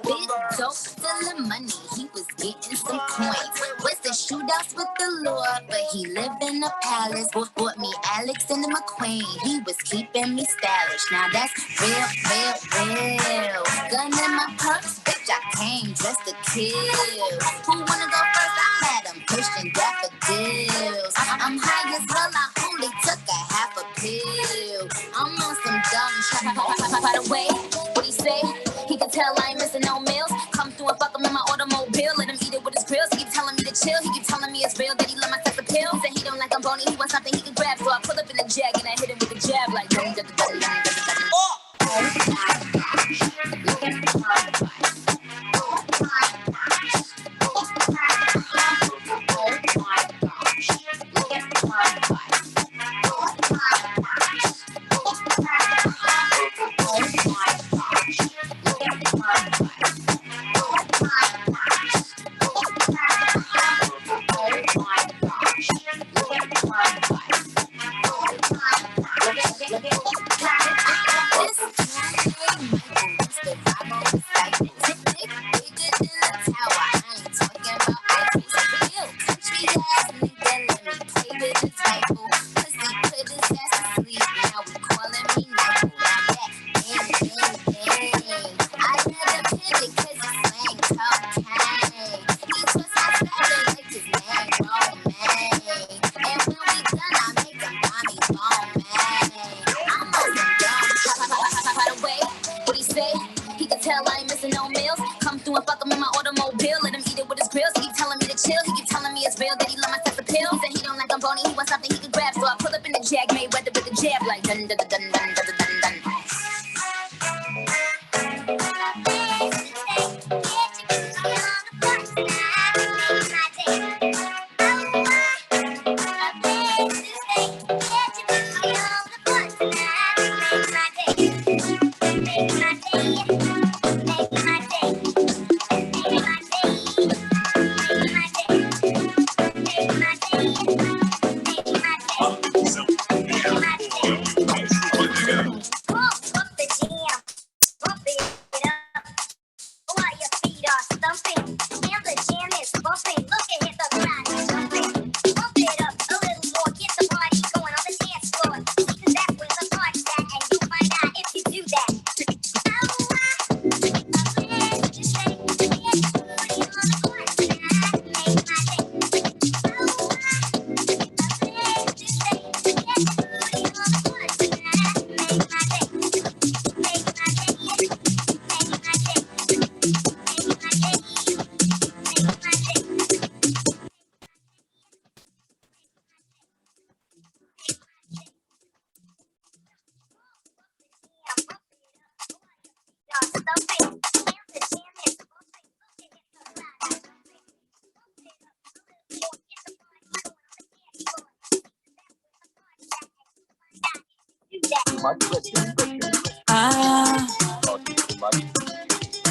Big dope, full of money, he was getting some coins. Was the shootouts with the Lord, but he lived in a palace. Bought me Alex and the McQueen, he was keeping me stylish. Now that's real, real, real. Gun in my purse, bitch, I came just to kill. Who wanna go first? I had him pushing daffodils. I'm high as hell, I only took a half a pill. I'm on some dumb shit. By the way, what he say? He can tell I ain't missing no meals. Come through and fuck him in my automobile. Let him eat it with his grills. He keep telling me to chill. He keep telling me it's real that he love my type of pills. And he don't like I'm bony. He wants something he can grab. So I pull up in the jag and I hit him with the jab like dun, dun, dun, dun, dun, dun, dun. Oh!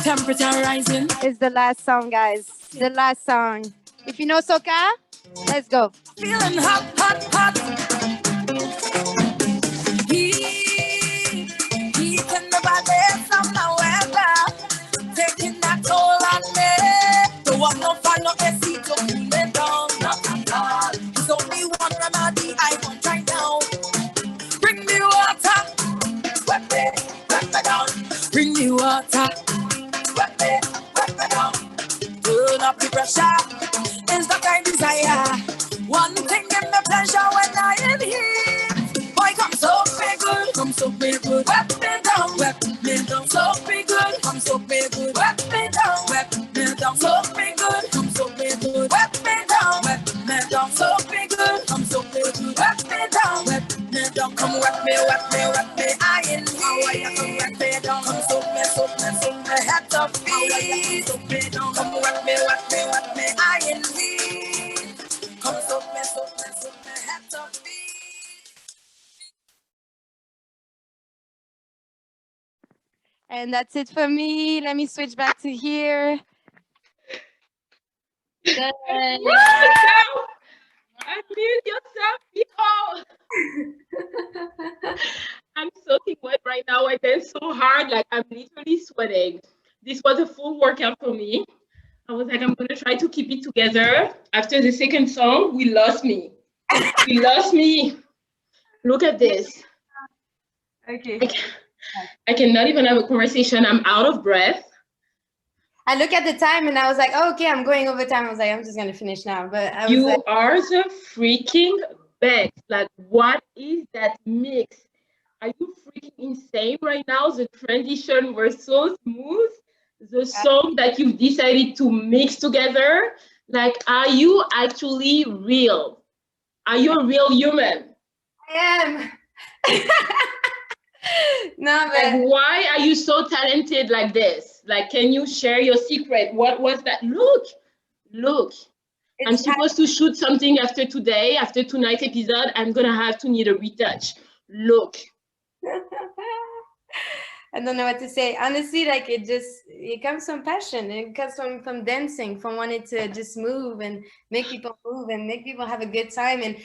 Temperature rising. It's the last song, guys. The last song. If you know soca, let's go. Feeling hot, hot, hot. Heat in the body from the weather, taking that toll on me. Don't want no fun, no AC to cool me down. Not at all. It's only one remedy I want right now. Bring the water, sweat me down. Bring the water. Turn up the pressure is the kind desire. One thing give me pleasure when I am here. Boy, come so big good, come so big good. Wet me down, so big good, come so big good. Wet me down, so big good, come so big good. Wet me down, so big good, come so big good. Wet me down, come wet me. I in here, come wet me down, come so me, head to feet. Come wet me. I in here, come so me, head to feet. And that's it for me. Let me switch back to here. Unmute yourself, people. I'm soaking wet right now. I danced so hard, like I'm literally sweating. This was a full workout for me. I was like, I'm gonna try to keep it together. After the second song, we lost me. We lost me. Look at this. Okay. I cannot even have a conversation. I'm out of breath. I look at the time and I was like, oh, okay, I'm going over time. I was like, I'm just gonna finish now. But I was You like, are the freaking best. Like, what is that mix? Are you freaking insane right now? The transition was so smooth. The song that you've decided to mix together, like, are you actually real? Are you a real human? I am. No, but like, why are you so talented like this? Like, can you share your secret? What was that? Look. I'm supposed to shoot something after today, after tonight's episode. I'm gonna have to need a retouch. Look. I don't know what to say. Honestly, like it comes from passion. It comes from dancing, from wanting to just move and make people move and make people have a good time. And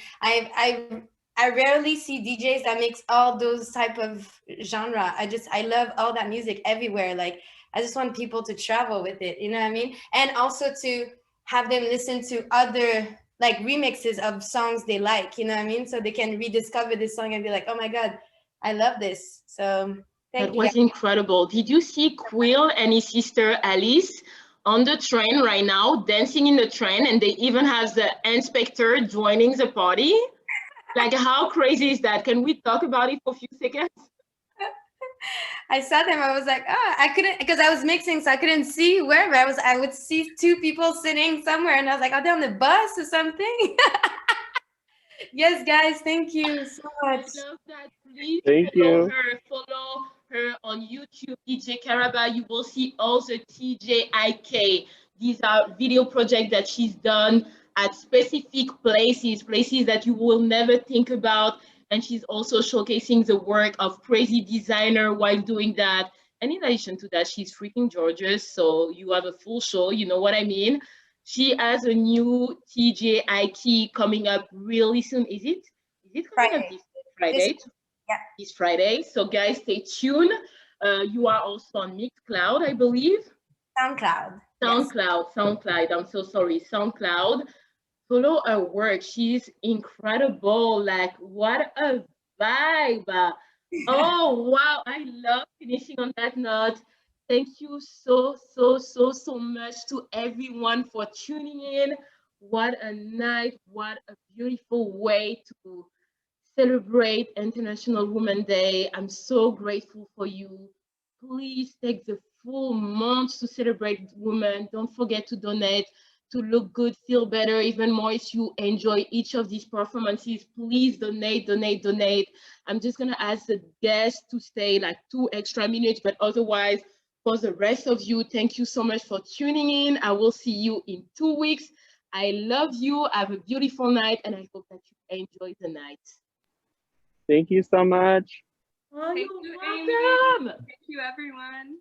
I rarely see DJs that makes all those type of genre. I love all that music everywhere. Like I just want people to travel with it. You know what I mean? And also to have them listen to other like remixes of songs they like. You know what I mean? So they can rediscover this song and be like, oh my God, I love this. So that was incredible. Did you see Quill and his sister Alice on the train right now, dancing in the train, and they even have the inspector joining the party? Like, how crazy is that? Can we talk about it for a few seconds? I saw them. I was like, oh, I couldn't, because I was mixing, so I couldn't see where. But I would see two people sitting somewhere, and I was like, are they on the bus or something? Yes, guys, thank you so much. I love that. Please Follow her on YouTube, DJ Karaba. You will see all the TJIK. These are video projects that she's done at specific places that you will never think about. And she's also showcasing the work of crazy designer while doing that. And in addition to that, she's freaking gorgeous. So you have a full show, you know what I mean? She has a new TJIK coming up really soon. Is it coming up this Friday? This Friday. So guys, stay tuned. You are also on Mixcloud, I believe. SoundCloud. SoundCloud. I'm so sorry. SoundCloud. Follow her work. She's incredible. Like, what a vibe. Oh, wow. I love finishing on that note. Thank you so much to everyone for tuning in. What a night. What a beautiful way to celebrate International Women's Day. I'm so grateful for you. Please take the full month to celebrate women. Don't forget to donate, to look good, feel better, even more if you enjoy each of these performances. Please donate. I'm just gonna ask the guests to stay like 2 extra minutes, but otherwise, for the rest of you, thank you so much for tuning in. I will see you in 2 weeks. I love you. Have a beautiful night, and I hope that you enjoy the night. Thank you so much. Oh, you're welcome. Thank you, everyone.